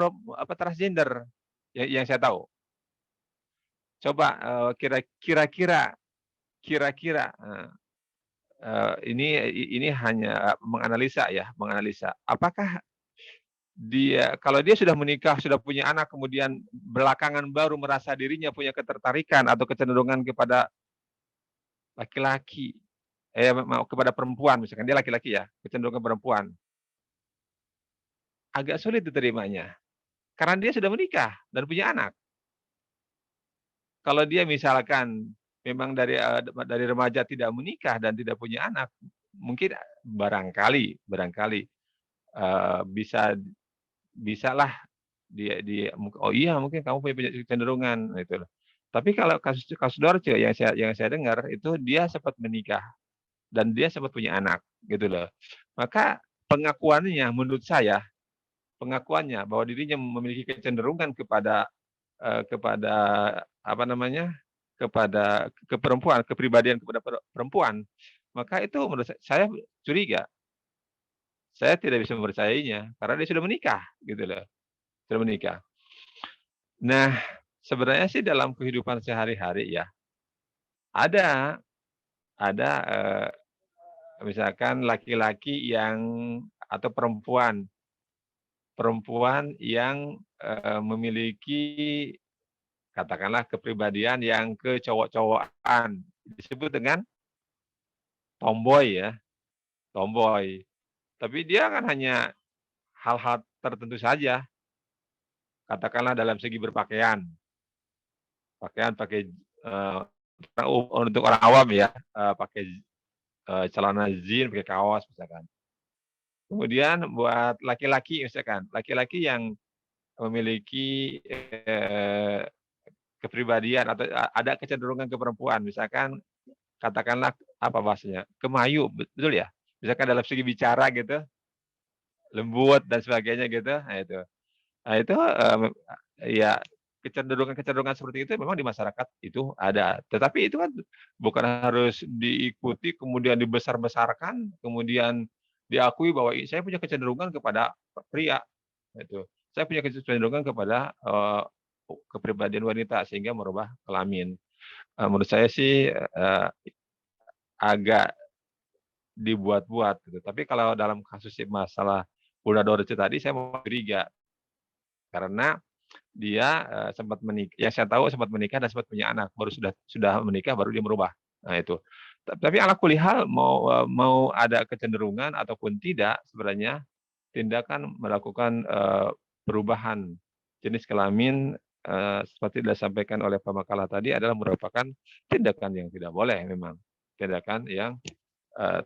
transgender, yang saya tahu. Coba kira-kira ini hanya menganalisa ya, apakah kalau dia sudah menikah, sudah punya anak, kemudian belakangan baru merasa dirinya punya ketertarikan atau kecenderungan kepada laki-laki, kepada perempuan, misalkan dia laki-laki ya, kecenderungan perempuan, agak sulit diterimanya, karena dia sudah menikah dan punya anak. Kalau dia misalkan memang dari remaja tidak menikah dan tidak punya anak, mungkin barangkali bisalah dia oh iya mungkin kamu punya kecenderungan gitu loh. Tapi kalau kasus Dorce yang saya dengar itu dia sempat menikah dan dia sempat punya anak gitu loh. Maka pengakuannya menurut saya bahwa dirinya memiliki kecenderungan kepada perempuan, kepribadian kepada perempuan, maka itu menurut saya curiga. Saya tidak bisa mempercayainya karena dia sudah menikah gitu loh. Sudah menikah. Nah, sebenarnya sih dalam kehidupan sehari-hari ya ada misalkan laki-laki yang atau perempuan yang memiliki katakanlah kepribadian yang kecowok-cowokan, disebut dengan tomboy ya, tomboy. Tapi dia kan hanya hal-hal tertentu saja. Katakanlah dalam segi berpakaian. Pakai untuk orang awam ya, pakai celana jeans, pakai kaos misalkan. Kemudian buat laki-laki misalkan, laki-laki yang memiliki kepribadian atau ada kecenderungan ke perempuan, misalkan katakanlah apa bahasanya, kemayu, betul ya? Misalkan dalam segi bicara gitu, lembut dan sebagainya gitu. Nah itu ya kecenderungan-kecenderungan seperti itu memang di masyarakat itu ada. Tetapi itu kan bukan harus diikuti kemudian dibesar-besarkan, kemudian diakui bahwa saya punya kecenderungan kepada pria itu. Saya punya kecenderungan kepada kepribadian wanita sehingga merubah kelamin. Menurut saya sih agak dibuat-buat gitu. Tapi kalau dalam kasus masalah Bunda Dorce tadi saya mau curiga karena dia sempat menikah, yang saya tahu sempat menikah dan sempat punya anak, baru sudah menikah baru dia merubah. Nah itu. Tapi ala kulihal mau ada kecenderungan ataupun tidak sebenarnya tindakan melakukan perubahan jenis kelamin seperti disampaikan oleh pemakalah tadi adalah merupakan tindakan yang tidak boleh memang. Tindakan yang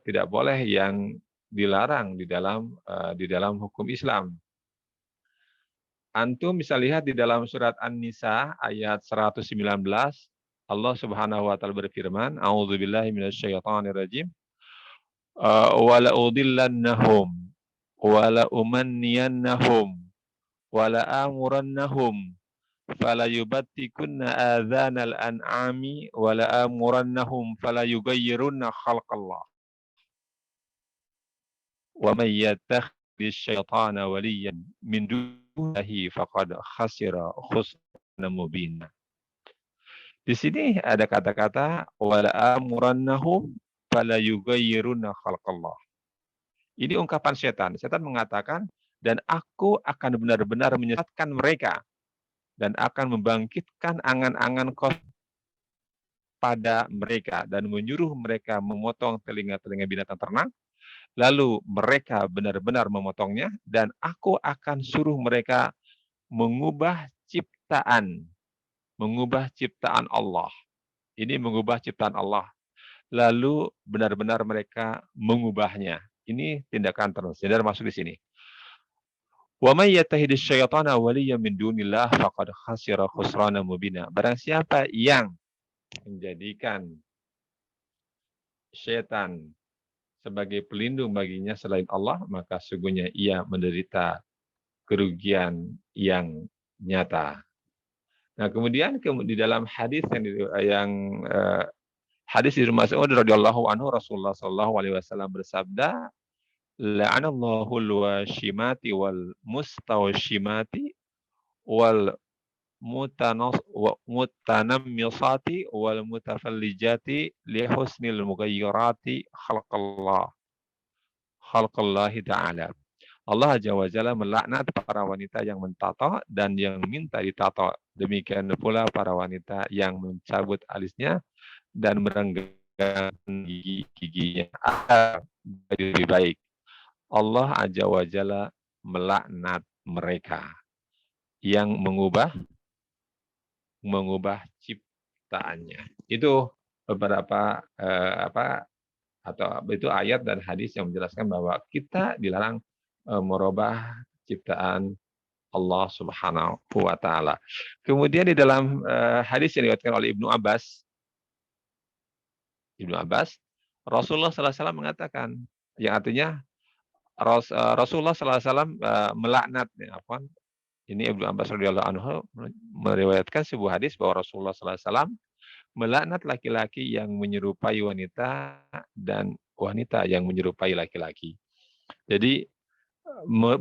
tidak boleh yang dilarang di dalam hukum Islam. Antum bisa lihat di dalam surat An-Nisa ayat 119, Allah Subhanahu wa taala berfirman, A'udzubillahi minasyaitonirrajim. Wa la udillannahum wa la umanniyannahum wa la amurannahum fala yubattikunna adzanal an'ami wa la amurannahum fala yughayyirunna khalqallah. Wa may yattakhidhish syaitana waliyan min dunihi faqad khasira khusranan mubina. Di sini ada kata-kata wala amurannahum fala yughayyirunna khalqallah. Ini ungkapan setan. Setan mengatakan dan aku akan benar-benar menyesatkan mereka dan akan membangkitkan angan-angan kotor pada mereka dan menyuruh mereka memotong telinga-telinga binatang ternak. Lalu mereka benar-benar memotongnya dan aku akan suruh mereka mengubah ciptaan Allah. Ini mengubah ciptaan Allah. Lalu benar-benar mereka mengubahnya. Ini tindakan transgender masuk di sini. Wa may yattakhidhish syaitana waliyyan min dunillah faqad khasira khusranan mubina. Barang siapa yang menjadikan setan sebagai pelindung baginya selain Allah, maka sungguhnya ia menderita kerugian yang nyata. Nah, kemudian di dalam hadis yang hadis dari Mas'ud radhiyallahu anhu, Rasulullah sallallahu alaihi wasallam bersabda, la'anallahu al-washimati wal mustawshimati wal mutanammisati wal mutafallijati li husnil mughayyirati khalqallahi ta'ala. Allah Azza wa Jalla melaknat para wanita yang mentato dan yang minta ditato. Demikian pula para wanita yang mencabut alisnya dan merenggang giginya agar lebih baik. Allah Azza wa Jalla melaknat mereka yang mengubah ciptaannya. Itu beberapa atau itu ayat dan hadis yang menjelaskan bahwa kita dilarang merubah ciptaan Allah Subhanahu wa taala. Kemudian di dalam hadis yang diriwayatkan oleh Ibnu Abbas, Rasulullah sallallahu alaihi wasallam mengatakan yang artinya Rasulullah sallallahu alaihi wasallam melaknat ini Ibnu Abbas radhiyallahu anhu meriwayatkan sebuah hadis bahwa Rasulullah sallallahu alaihi wasallam melaknat laki-laki yang menyerupai wanita dan wanita yang menyerupai laki-laki. Jadi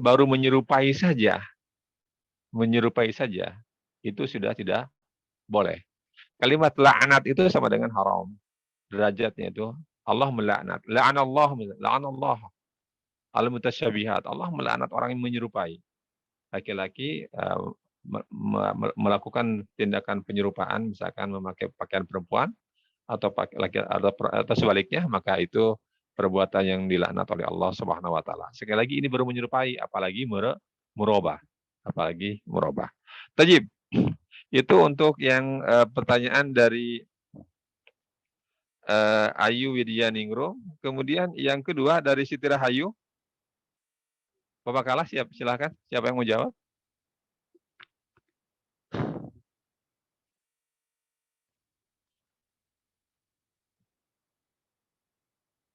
baru menyerupai saja itu sudah tidak boleh. Kalimat laknat itu sama dengan haram. Derajatnya itu Allah melaknat. La'anallah al-mutasyabihat. Allah melaknat orang yang menyerupai. Laki-laki melakukan tindakan penyerupaan, misalkan memakai pakaian perempuan atau sebaliknya, maka itu perbuatan yang dilaknat oleh Allah Subhanahu wa taala. Sekali lagi ini baru menyerupai, apalagi merubah. Tajib. Itu untuk yang pertanyaan dari Ayu Widyaningrum. Kemudian yang kedua dari Siti Rahayu. Bapak Kalah, silakan. Siapa yang mau jawab?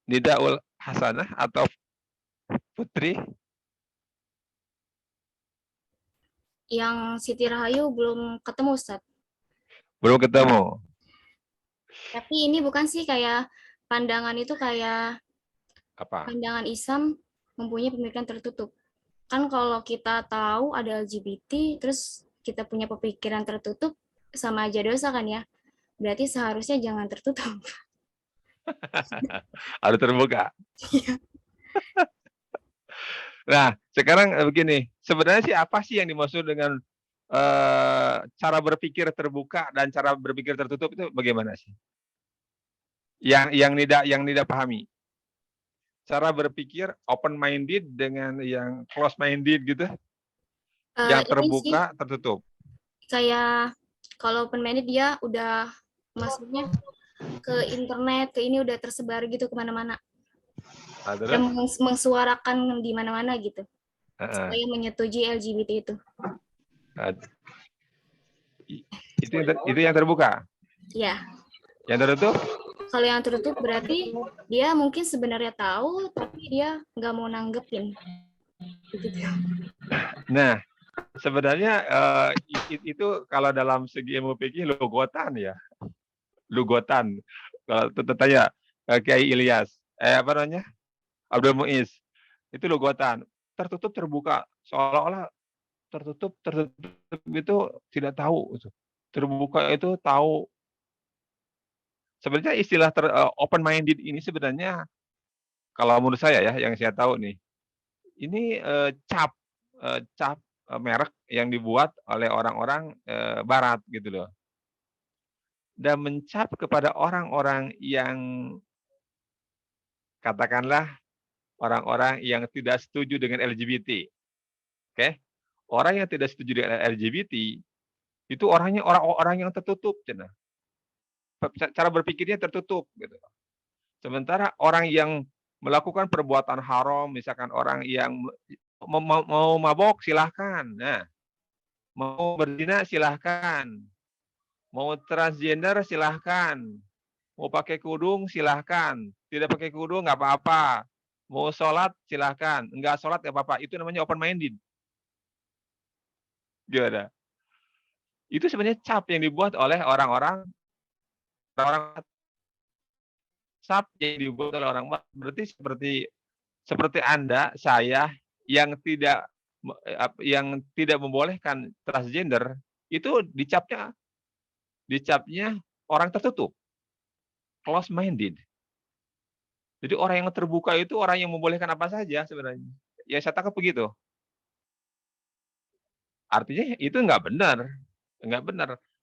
Nidaul Hasanah atau Putri? Yang Siti Rahayu belum ketemu, Ustaz. Belum ketemu. Tapi ini bukan sih kayak pandangan itu kayak Apa? pandangan Islam mempunyai pemikiran tertutup. Kan kalau kita tahu ada LGBT, terus kita punya pemikiran tertutup, sama aja dosa kan ya? Berarti seharusnya jangan tertutup. Harus terbuka. Iya. Nah, sekarang begini, sebenarnya sih apa sih yang dimaksud dengan cara berpikir terbuka dan cara berpikir tertutup itu bagaimana sih? Yang tidak pahami. Cara berpikir open minded dengan yang close minded gitu. Yang Ini terbuka, sih tertutup. kayak kalau open minded dia udah maksudnya ke internet, ke ini udah tersebar gitu kemana-mana. Nah, Dan terus? mengsuarakan di mana-mana gitu. Supaya menyetujui LGBT itu. Nah, itu yang terbuka. Ya. Yang tertutup? Kalau yang tertutup berarti dia mungkin sebenarnya tahu, tapi dia nggak mau nanggepin. Begitu. Nah, sebenarnya itu kalau dalam segi ilmu fikih lugotan ya. Lugotan. Kalau tanya Kiai Ilyas, apa namanya? Abdul Muiz. Itu lugotan. Tertutup terbuka. Seolah-olah tertutup itu tidak tahu. Terbuka itu tahu. Sebenarnya istilah open minded ini sebenarnya kalau menurut saya ya, yang saya tahu nih, ini cap merek yang dibuat oleh orang-orang Barat gitu loh. Dan mencap kepada orang-orang yang katakanlah orang-orang yang tidak setuju dengan LGBT. Oke? Orang yang tidak setuju dengan LGBT itu orangnya orang-orang yang tertutup, cenah. Cara berpikirnya tertutup gitu. Sementara orang yang melakukan perbuatan haram, misalkan orang yang mau mabok silahkan, nah, mau berzina silahkan, mau transgender silahkan, mau pakai kerudung silahkan, tidak pakai kerudung nggak apa-apa, mau sholat silahkan, nggak sholat nggak apa-apa, itu namanya open minded. Gimana? Itu sebenarnya cap yang dibuat oleh orang-orang cap yang dibuat oleh orang berarti seperti Anda, saya yang tidak membolehkan transgender itu dicapnya orang tertutup, close minded. Jadi orang yang terbuka itu orang yang membolehkan apa saja sebenarnya. Ya saya tangkap begitu. Artinya itu nggak benar.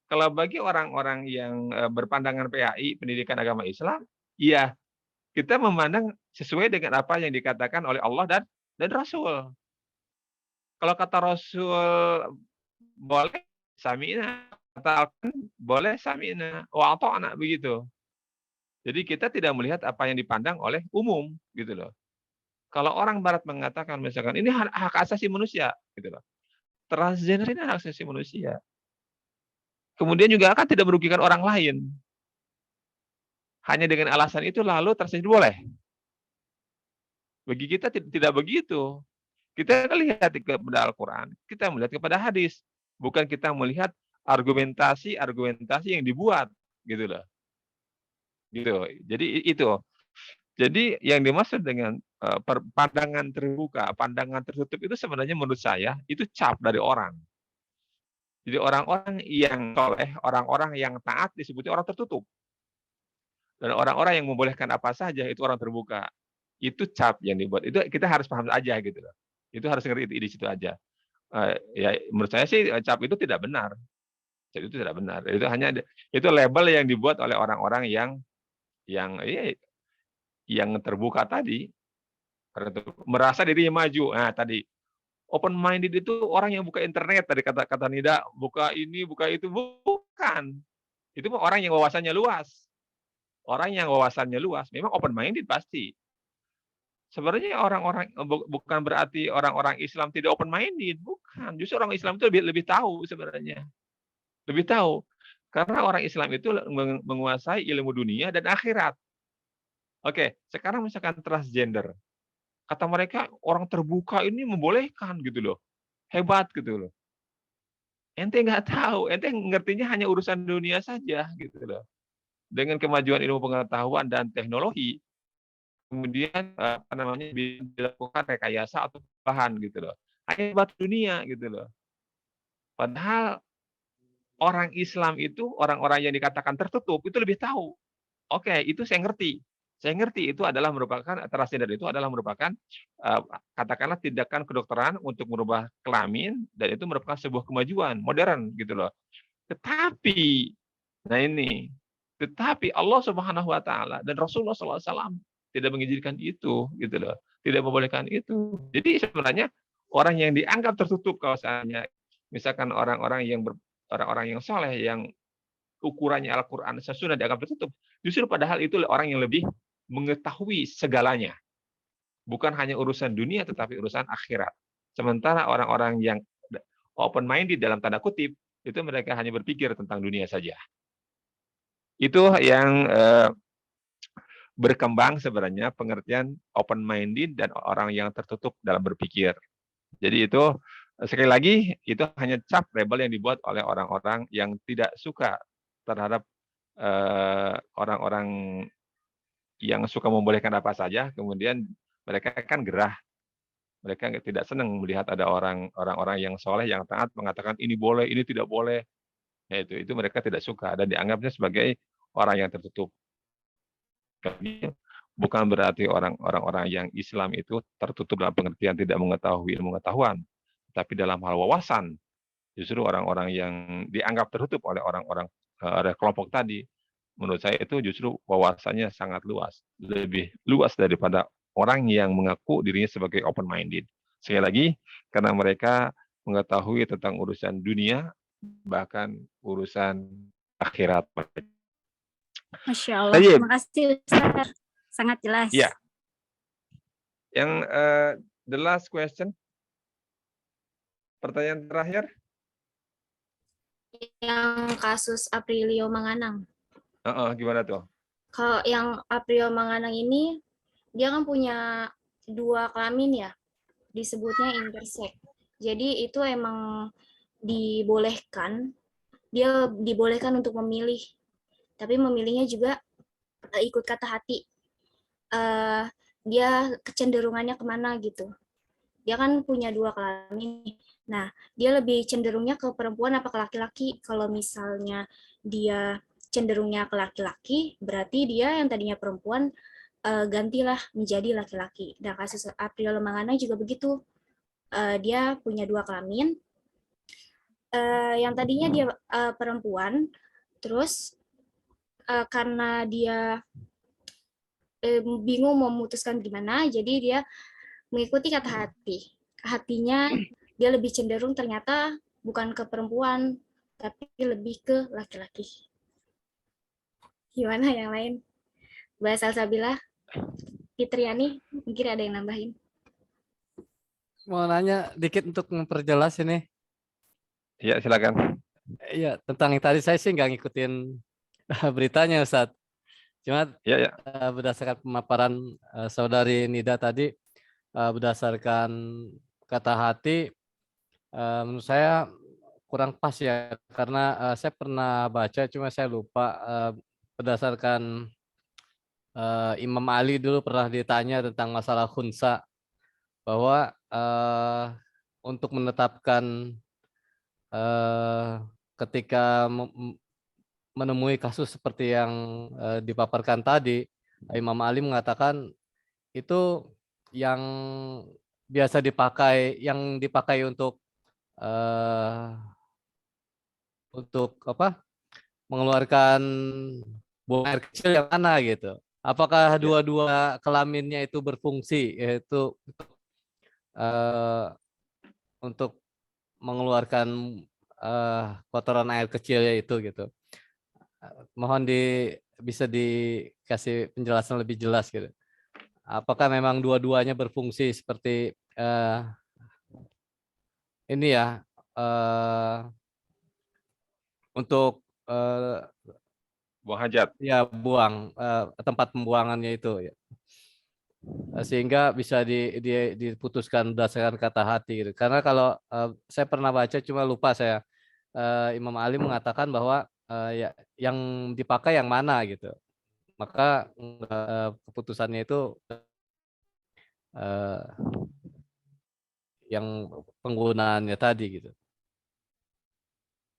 Kalau bagi orang-orang yang berpandangan PAI, pendidikan agama Islam, iya kita memandang sesuai dengan apa yang dikatakan oleh Allah dan Rasul. Kalau kata Rasul boleh sami'na, kata boleh sami'na, wa ata'na begitu. Jadi kita tidak melihat apa yang dipandang oleh umum gitu loh. Kalau orang Barat mengatakan misalkan ini hak asasi manusia gitu loh. Transgender ini hak asasi manusia. Kemudian juga akan tidak merugikan orang lain. Hanya dengan alasan itu lalu transgender boleh. Bagi kita tidak begitu. Kita lihat kepada Al-Quran, kita melihat kepada hadis. Bukan kita melihat argumentasi yang dibuat gitu loh. Gitu. Jadi itu. Jadi yang dimaksud dengan pandangan terbuka, pandangan tertutup itu sebenarnya menurut saya itu cap dari orang. Jadi orang-orang yang soleh, orang-orang yang taat disebutnya orang tertutup. Dan orang-orang yang membolehkan apa saja itu orang terbuka. Itu cap yang dibuat. Itu kita harus paham aja gitu loh. Itu harus ngerti di situ aja. Ya menurut saya sih cap itu tidak benar. Cap itu tidak benar. Itu hanya itu label yang dibuat oleh orang-orang yang terbuka tadi. Merasa dirinya maju. Nah, tadi open minded itu orang yang buka internet tadi kata Nida, buka ini, buka itu, bukan. Itu orang yang wawasannya luas. Orang yang wawasannya luas memang open minded pasti. Sebenarnya orang-orang bukan berarti orang-orang Islam tidak open minded, bukan. Justru orang Islam itu lebih tahu sebenarnya. Lebih tahu. Karena orang Islam itu menguasai ilmu dunia dan akhirat. Oke, sekarang misalkan transgender. Kata mereka orang terbuka ini membolehkan gitu loh. Hebat gitu loh. Ente nggak tahu, ente ngertinya hanya urusan dunia saja gitu loh. Dengan kemajuan ilmu pengetahuan dan teknologi, kemudian apa namanya bisa dilakukan rekayasa atau perubahan gitu loh. Hanya hebat dunia gitu loh. Padahal orang Islam itu, orang-orang yang dikatakan tertutup itu lebih tahu. Oke, itu saya ngerti. Saya ngerti itu adalah merupakan transgender itu adalah merupakan katakanlah tindakan kedokteran untuk merubah kelamin dan itu merupakan sebuah kemajuan modern gitu loh. Tetapi nah ini, tetapi Allah Subhanahu wa taala dan Rasulullah SAW tidak mengizinkan itu gitu loh. Tidak membolehkan itu. Jadi sebenarnya orang yang dianggap tertutup kalau misalnya misalkan orang-orang yang soleh yang ukurannya Al-Quran sesudah dianggap tertutup, justru padahal itu orang yang lebih mengetahui segalanya. Bukan hanya urusan dunia, tetapi urusan akhirat. Sementara orang-orang yang open-minded dalam tanda kutip, itu mereka hanya berpikir tentang dunia saja. Itu yang berkembang sebenarnya pengertian open-minded dan orang yang tertutup dalam berpikir. Jadi itu, sekali lagi, itu hanya cap label yang dibuat oleh orang-orang yang tidak suka terhadap orang-orang yang suka membolehkan apa saja, kemudian mereka kan gerah, mereka tidak senang melihat ada orang-orang yang soleh yang taat mengatakan ini boleh, ini tidak boleh. Ya itu mereka tidak suka dan dianggapnya sebagai orang yang tertutup. Bukan berarti orang-orang yang Islam itu tertutup dalam pengertian tidak mengetahui ilmu pengetahuan, tapi dalam hal wawasan. Justru orang-orang yang dianggap tertutup oleh orang-orang kelompok tadi, menurut saya itu justru wawasannya sangat luas, lebih luas daripada orang yang mengaku dirinya sebagai open-minded. Sekali lagi, karena mereka mengetahui tentang urusan dunia, bahkan urusan akhirat. Masya Allah. Tayyib. Terima kasih Ustaz. Sangat jelas. Ya. Yang the last question. Pertanyaan terakhir. Yang kasus Aprilio Manganang. Gimana tuh? Kalau yang Aprilio Manganang ini, dia kan punya 2 kelamin ya, disebutnya intersex. Jadi itu emang dibolehkan, dia dibolehkan untuk memilih, tapi memilihnya juga ikut kata hati. Dia kecenderungannya kemana gitu. Dia kan punya 2 kelamin. Nah, dia lebih cenderungnya ke perempuan apa ke laki-laki. Kalau misalnya dia cenderungnya ke laki-laki, berarti dia yang tadinya perempuan gantilah menjadi laki-laki. Dan kasus Aprilio Manganang juga begitu. Dia punya 2 kelamin. Yang tadinya dia perempuan, terus karena dia bingung mau memutuskan gimana, jadi dia mengikuti kata hati. Hatinya dia lebih cenderung ternyata bukan ke perempuan, tapi lebih ke laki-laki. Gimana yang lain? Mbak Salsabila, Fitriani, mungkin ada yang nambahin. Mau nanya dikit untuk memperjelas ini. Ya, silakan. Iya, tentang yang tadi saya sih nggak ngikutin beritanya, Ustadz. Cuma ya. Berdasarkan pemaparan saudari Nida tadi, berdasarkan kata hati, menurut saya kurang pas ya, karena saya pernah baca, cuma saya lupa. Berdasarkan Imam Ali dulu pernah ditanya tentang masalah khunsa, bahwa untuk menetapkan ketika menemui kasus seperti yang dipaparkan tadi, Imam Ali mengatakan itu yang biasa dipakai untuk apa? Mengeluarkan buang air kecil yang mana gitu. Apakah dua-dua kelaminnya itu berfungsi, yaitu untuk mengeluarkan kotoran air kecilnya itu gitu. Mohon bisa dikasih penjelasan lebih jelas gitu. Apakah memang dua-duanya berfungsi seperti ini ya, untuk Buang hajat. Ya buang tempat pembuangannya itu ya. Sehingga bisa diputuskan berdasarkan kata hati gitu. Karena kalau saya pernah baca cuma lupa saya, Imam Ali mengatakan bahwa ya yang dipakai yang mana gitu. Maka keputusannya itu yang penggunaannya tadi gitu.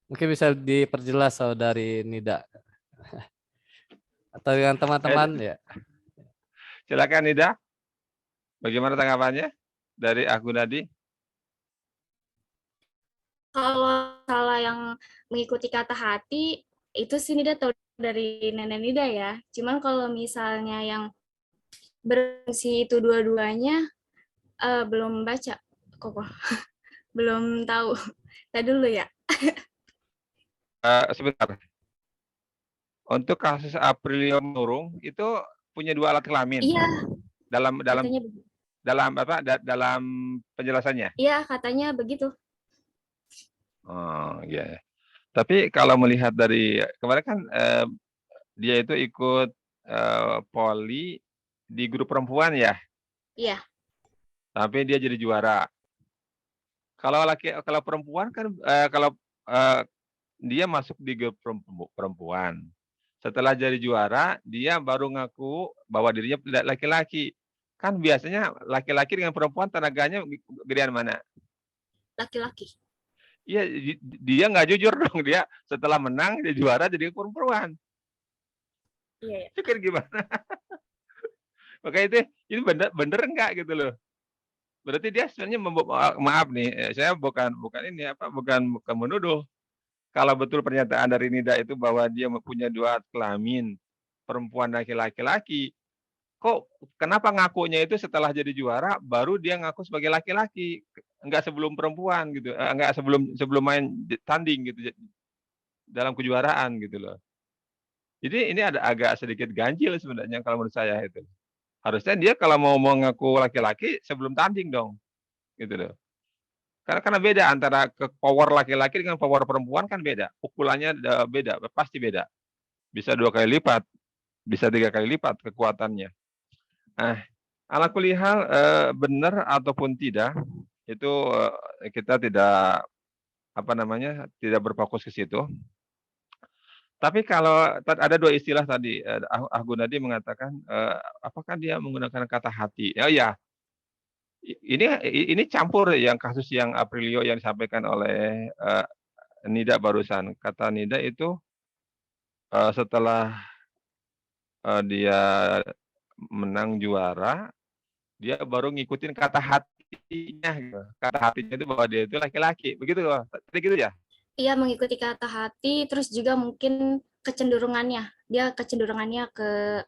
Mungkin bisa diperjelas Saudari Nida atau dengan teman-teman ya. Silakan Nida. Bagaimana tanggapannya dari Gunadi? Kalau salah yang mengikuti kata hati, itu sih Nida tahu dari nenek Nida ya. Cuman kalau misalnya yang berfungsi itu dua-duanya, belum baca, Koko. Belum tahu. Tadi dulu ya. Sebentar. Untuk kasus Aprilio Nurung itu punya 2 alat kelamin. Iya. Dalam dalam penjelasannya. Iya, katanya begitu. Oh iya. Tapi kalau melihat dari kemarin kan dia itu ikut poli di grup perempuan ya. Iya. Tapi dia jadi juara. Kalau perempuan kan kalau dia masuk di grup perempuan. Setelah jadi juara, dia baru ngaku bahwa dirinya laki-laki. Kan biasanya laki-laki dengan perempuan tenaganya gedean mana? Laki-laki. Iya, dia nggak jujur dong. Dia setelah menang, dia juara jadi perempuan. Iya. Itu kan gimana? Makanya itu bener nggak gitu loh. Berarti dia sebenarnya maaf nih, saya bukan menuduh. Kalau betul pernyataan dari Nida itu bahwa dia mempunyai 2 kelamin, perempuan dan laki-laki, kok kenapa ngakunya itu setelah jadi juara baru dia ngaku sebagai laki-laki, enggak sebelum perempuan gitu, enggak sebelum main tanding gitu dalam kejuaraan gitu loh. Jadi ini ada agak sedikit ganjil sebenarnya kalau menurut saya itu. Harusnya dia kalau mau ngaku laki-laki sebelum tanding dong, gitu loh. Karena beda antara power laki-laki dengan power perempuan kan beda. Pukulannya beda, pasti beda. Bisa 2 kali lipat, bisa 3 kali lipat kekuatannya. Ala kulihal benar ataupun tidak itu kita tidak tidak berfokus ke situ. Tapi kalau ada 2 istilah tadi, Gunadi mengatakan apakah dia menggunakan kata hati? Oh ya, ini campur yang kasus yang Aprilio yang disampaikan oleh Nida barusan. Kata Nida itu setelah dia menang juara, dia baru ngikutin kata hatinya gitu. Kata hatinya itu bahwa dia itu laki-laki. Begitu loh. Tadi gitu ya? Iya, mengikuti kata hati, terus juga mungkin kecenderungannya. Dia kecenderungannya ke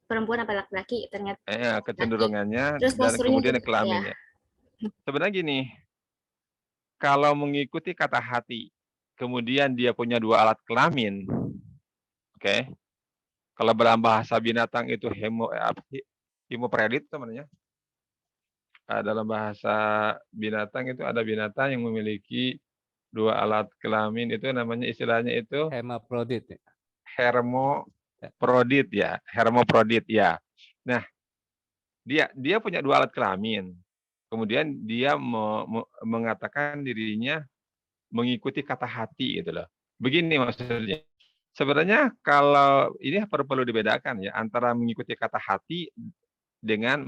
perempuan apa laki-laki ternyata. Kecenderungannya Terus dan kemudian juga, kelaminnya. Ya. Sebenarnya gini, kalau mengikuti kata hati, kemudian dia punya 2 alat kelamin, oke? Kalau dalam bahasa binatang itu hemopredit namanya. Dalam bahasa binatang itu ada binatang yang memiliki 2 alat kelamin itu namanya istilahnya itu Hermaprodit. Hermaprodit ya, hermaprodit ya. Nah, dia punya 2 alat kelamin. Kemudian dia mengatakan dirinya mengikuti kata hati gitu loh. Begini maksudnya. Sebenarnya kalau ini perlu dibedakan ya antara mengikuti kata hati dengan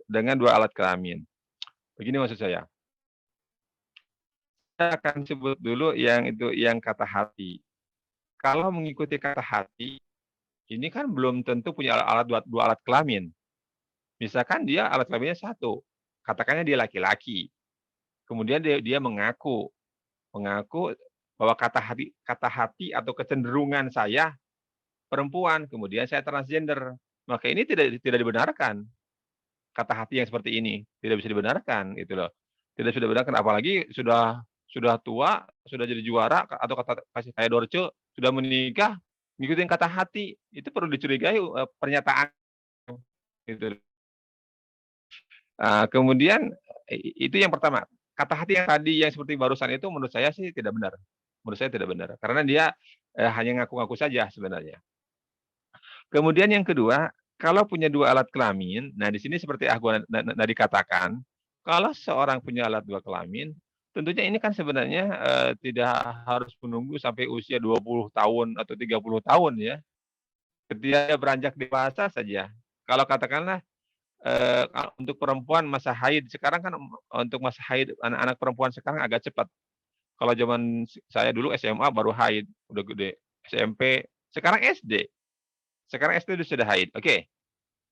dengan 2 alat kelamin. Begini maksud saya. Kita akan sebut dulu yang kata hati. Kalau mengikuti kata hati, ini kan belum tentu punya 2 alat kelamin. Misalkan dia alat kelaminnya 1, katakannya dia laki-laki. Kemudian dia mengaku bahwa kata hati atau kecenderungan saya perempuan, kemudian saya transgender. Maka ini tidak dibenarkan. Kata hati yang seperti ini tidak bisa dibenarkan gitu loh. Tidak bisa dibenarkan apalagi sudah tua, sudah jadi juara atau kayak Dorce sudah menikah, ngikutin kata hati, itu perlu dicurigai pernyataan gitu. Kemudian itu yang pertama. Kata hati yang tadi yang seperti barusan itu menurut saya sih tidak benar. Menurut saya tidak benar. Karena dia hanya ngaku-ngaku saja sebenarnya. Kemudian yang kedua, kalau punya 2 alat kelamin, nah di sini seperti aku tadi katakan, kalau seorang punya alat 2 kelamin, tentunya ini kan sebenarnya tidak harus menunggu sampai usia 20 tahun atau 30 tahun ya. Ketika dia beranjak dewasa saja. Kalau katakanlah untuk perempuan masa haid, sekarang kan untuk masa haid anak-anak perempuan sekarang agak cepat. Kalau zaman saya dulu SMA baru haid, udah gede. SMP, sekarang SD. Sekarang SD sudah haid. Oke.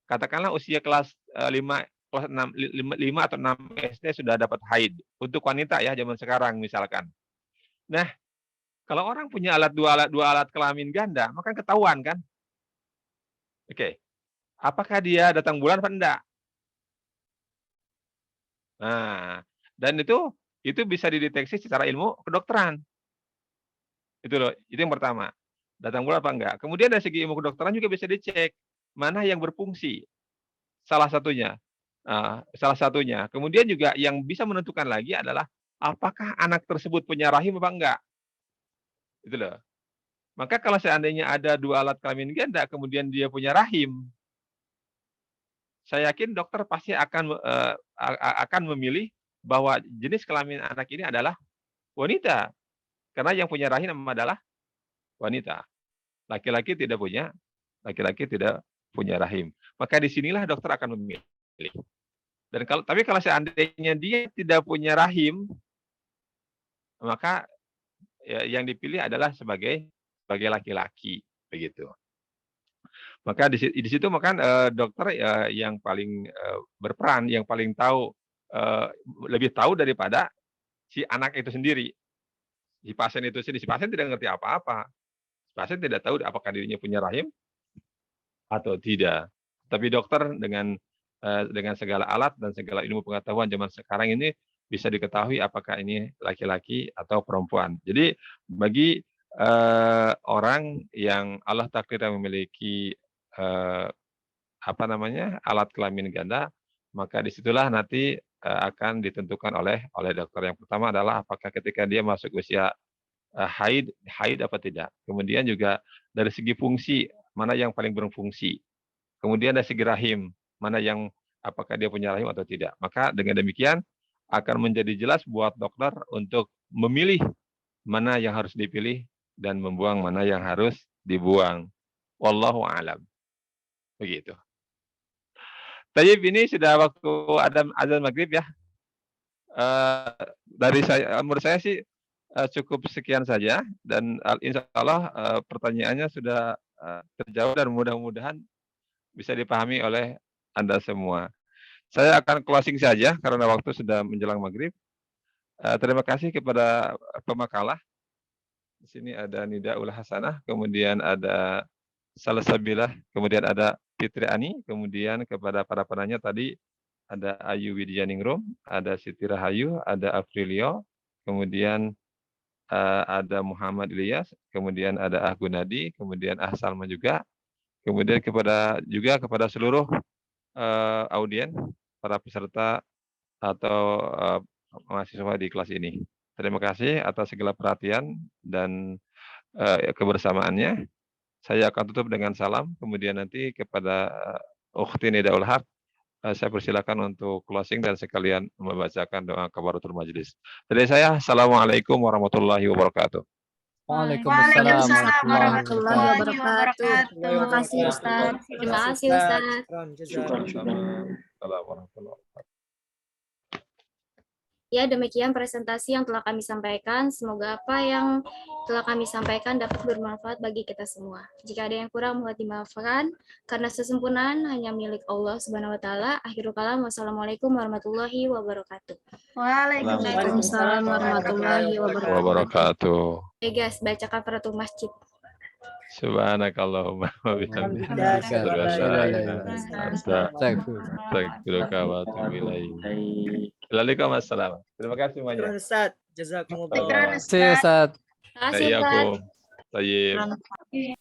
Katakanlah usia kelas 5 atau 6 SD sudah dapat haid. Untuk wanita ya zaman sekarang misalkan. Nah, kalau orang punya dua alat kelamin ganda, maka ketahuan kan? Oke. Apakah dia datang bulan atau enggak? Nah, dan itu bisa dideteksi secara ilmu kedokteran. Itu loh, itu yang pertama. Datang bulan apa enggak? Kemudian dari segi ilmu kedokteran juga bisa dicek mana yang berfungsi. Salah satunya. Kemudian juga yang bisa menentukan lagi adalah apakah anak tersebut punya rahim apa enggak. Itu loh. Maka kalau seandainya ada 2 alat kelamin ganda, kemudian dia punya rahim, saya yakin dokter pasti akan memilih bahwa jenis kelamin anak ini adalah wanita. Karena yang punya rahim adalah wanita. Laki-laki tidak punya rahim. Maka disinilah dokter akan memilih. Tapi kalau seandainya dia tidak punya rahim, maka yang dipilih adalah sebagai laki-laki, begitu. Maka di situ maka dokter yang paling berperan, yang paling tahu, lebih tahu daripada si anak itu sendiri. Si pasien itu sendiri, si pasien tidak ngerti apa-apa. Si pasien tidak tahu apakah dirinya punya rahim atau tidak. Tapi dokter dengan segala alat dan segala ilmu pengetahuan zaman sekarang ini bisa diketahui apakah ini laki-laki atau perempuan. Jadi bagi orang yang Allah takdirkan memiliki alat kelamin ganda, maka disitulah nanti akan ditentukan oleh dokter. Yang pertama adalah apakah ketika dia masuk usia haid apa tidak. Kemudian juga dari segi fungsi mana yang paling berfungsi. Kemudian dari segi rahim mana yang apakah dia punya rahim atau tidak. Maka dengan demikian akan menjadi jelas buat dokter untuk memilih mana yang harus dipilih dan membuang mana yang harus dibuang. Wallahu a'lam. Begitu. Tayyib, ini sudah waktu azan maghrib ya. Dari saya, menurut saya sih cukup sekian saja, dan insya Allah pertanyaannya sudah terjawab dan mudah-mudahan bisa dipahami oleh Anda semua. Saya akan closing saja karena waktu sudah menjelang maghrib. Terima kasih kepada pemakalah. Di sini ada Nida Ul Hasanah, kemudian ada Salsabilah, kemudian ada Fitri Ani, kemudian kepada para penanya tadi ada Ayu Widyaningrum, ada Siti Rahayu, ada Aprilio, kemudian ada Muhammad Ilyas, kemudian ada Gunadi, kemudian Salma juga, kemudian kepada seluruh audien, para peserta atau mahasiswa di kelas ini. Terima kasih atas segala perhatian dan kebersamaannya. Saya akan tutup dengan salam, kemudian nanti kepada Ukhti Nida Ul Haq, saya persilakan untuk closing dan sekalian membacakan doa kafaratul majelis. Dari saya, Assalamualaikum warahmatullahi wabarakatuh. Waalaikumsalam warahmatullahi wabarakatuh. Terima kasih Ustaz. Terima kasih Ustaz. Assalamualaikum warahmatullahi wabarakatuh. Ya, demikian presentasi yang telah kami sampaikan. Semoga apa yang telah kami sampaikan dapat bermanfaat bagi kita semua. Jika ada yang kurang, mohon dimaafkan. Karena sesempurnaan hanya milik Allah Subhanahu wa Ta'ala. Akhirul kalam, wassalamualaikum warahmatullahi wabarakatuh. Waalaikumsalam warahmatullahi wabarakatuh. Oke guys, baca kafaratul masjid. Subhanakallahumma wa bihamdika asyhadu an la ilaha illa anta astaghfiruka wa atubu ilaik. Waalaikumsalam. Terima kasih semuanya. Ustaz, jazakumullah. Terima kasih Ustaz. Terima kasih Ustaz. Tayyib.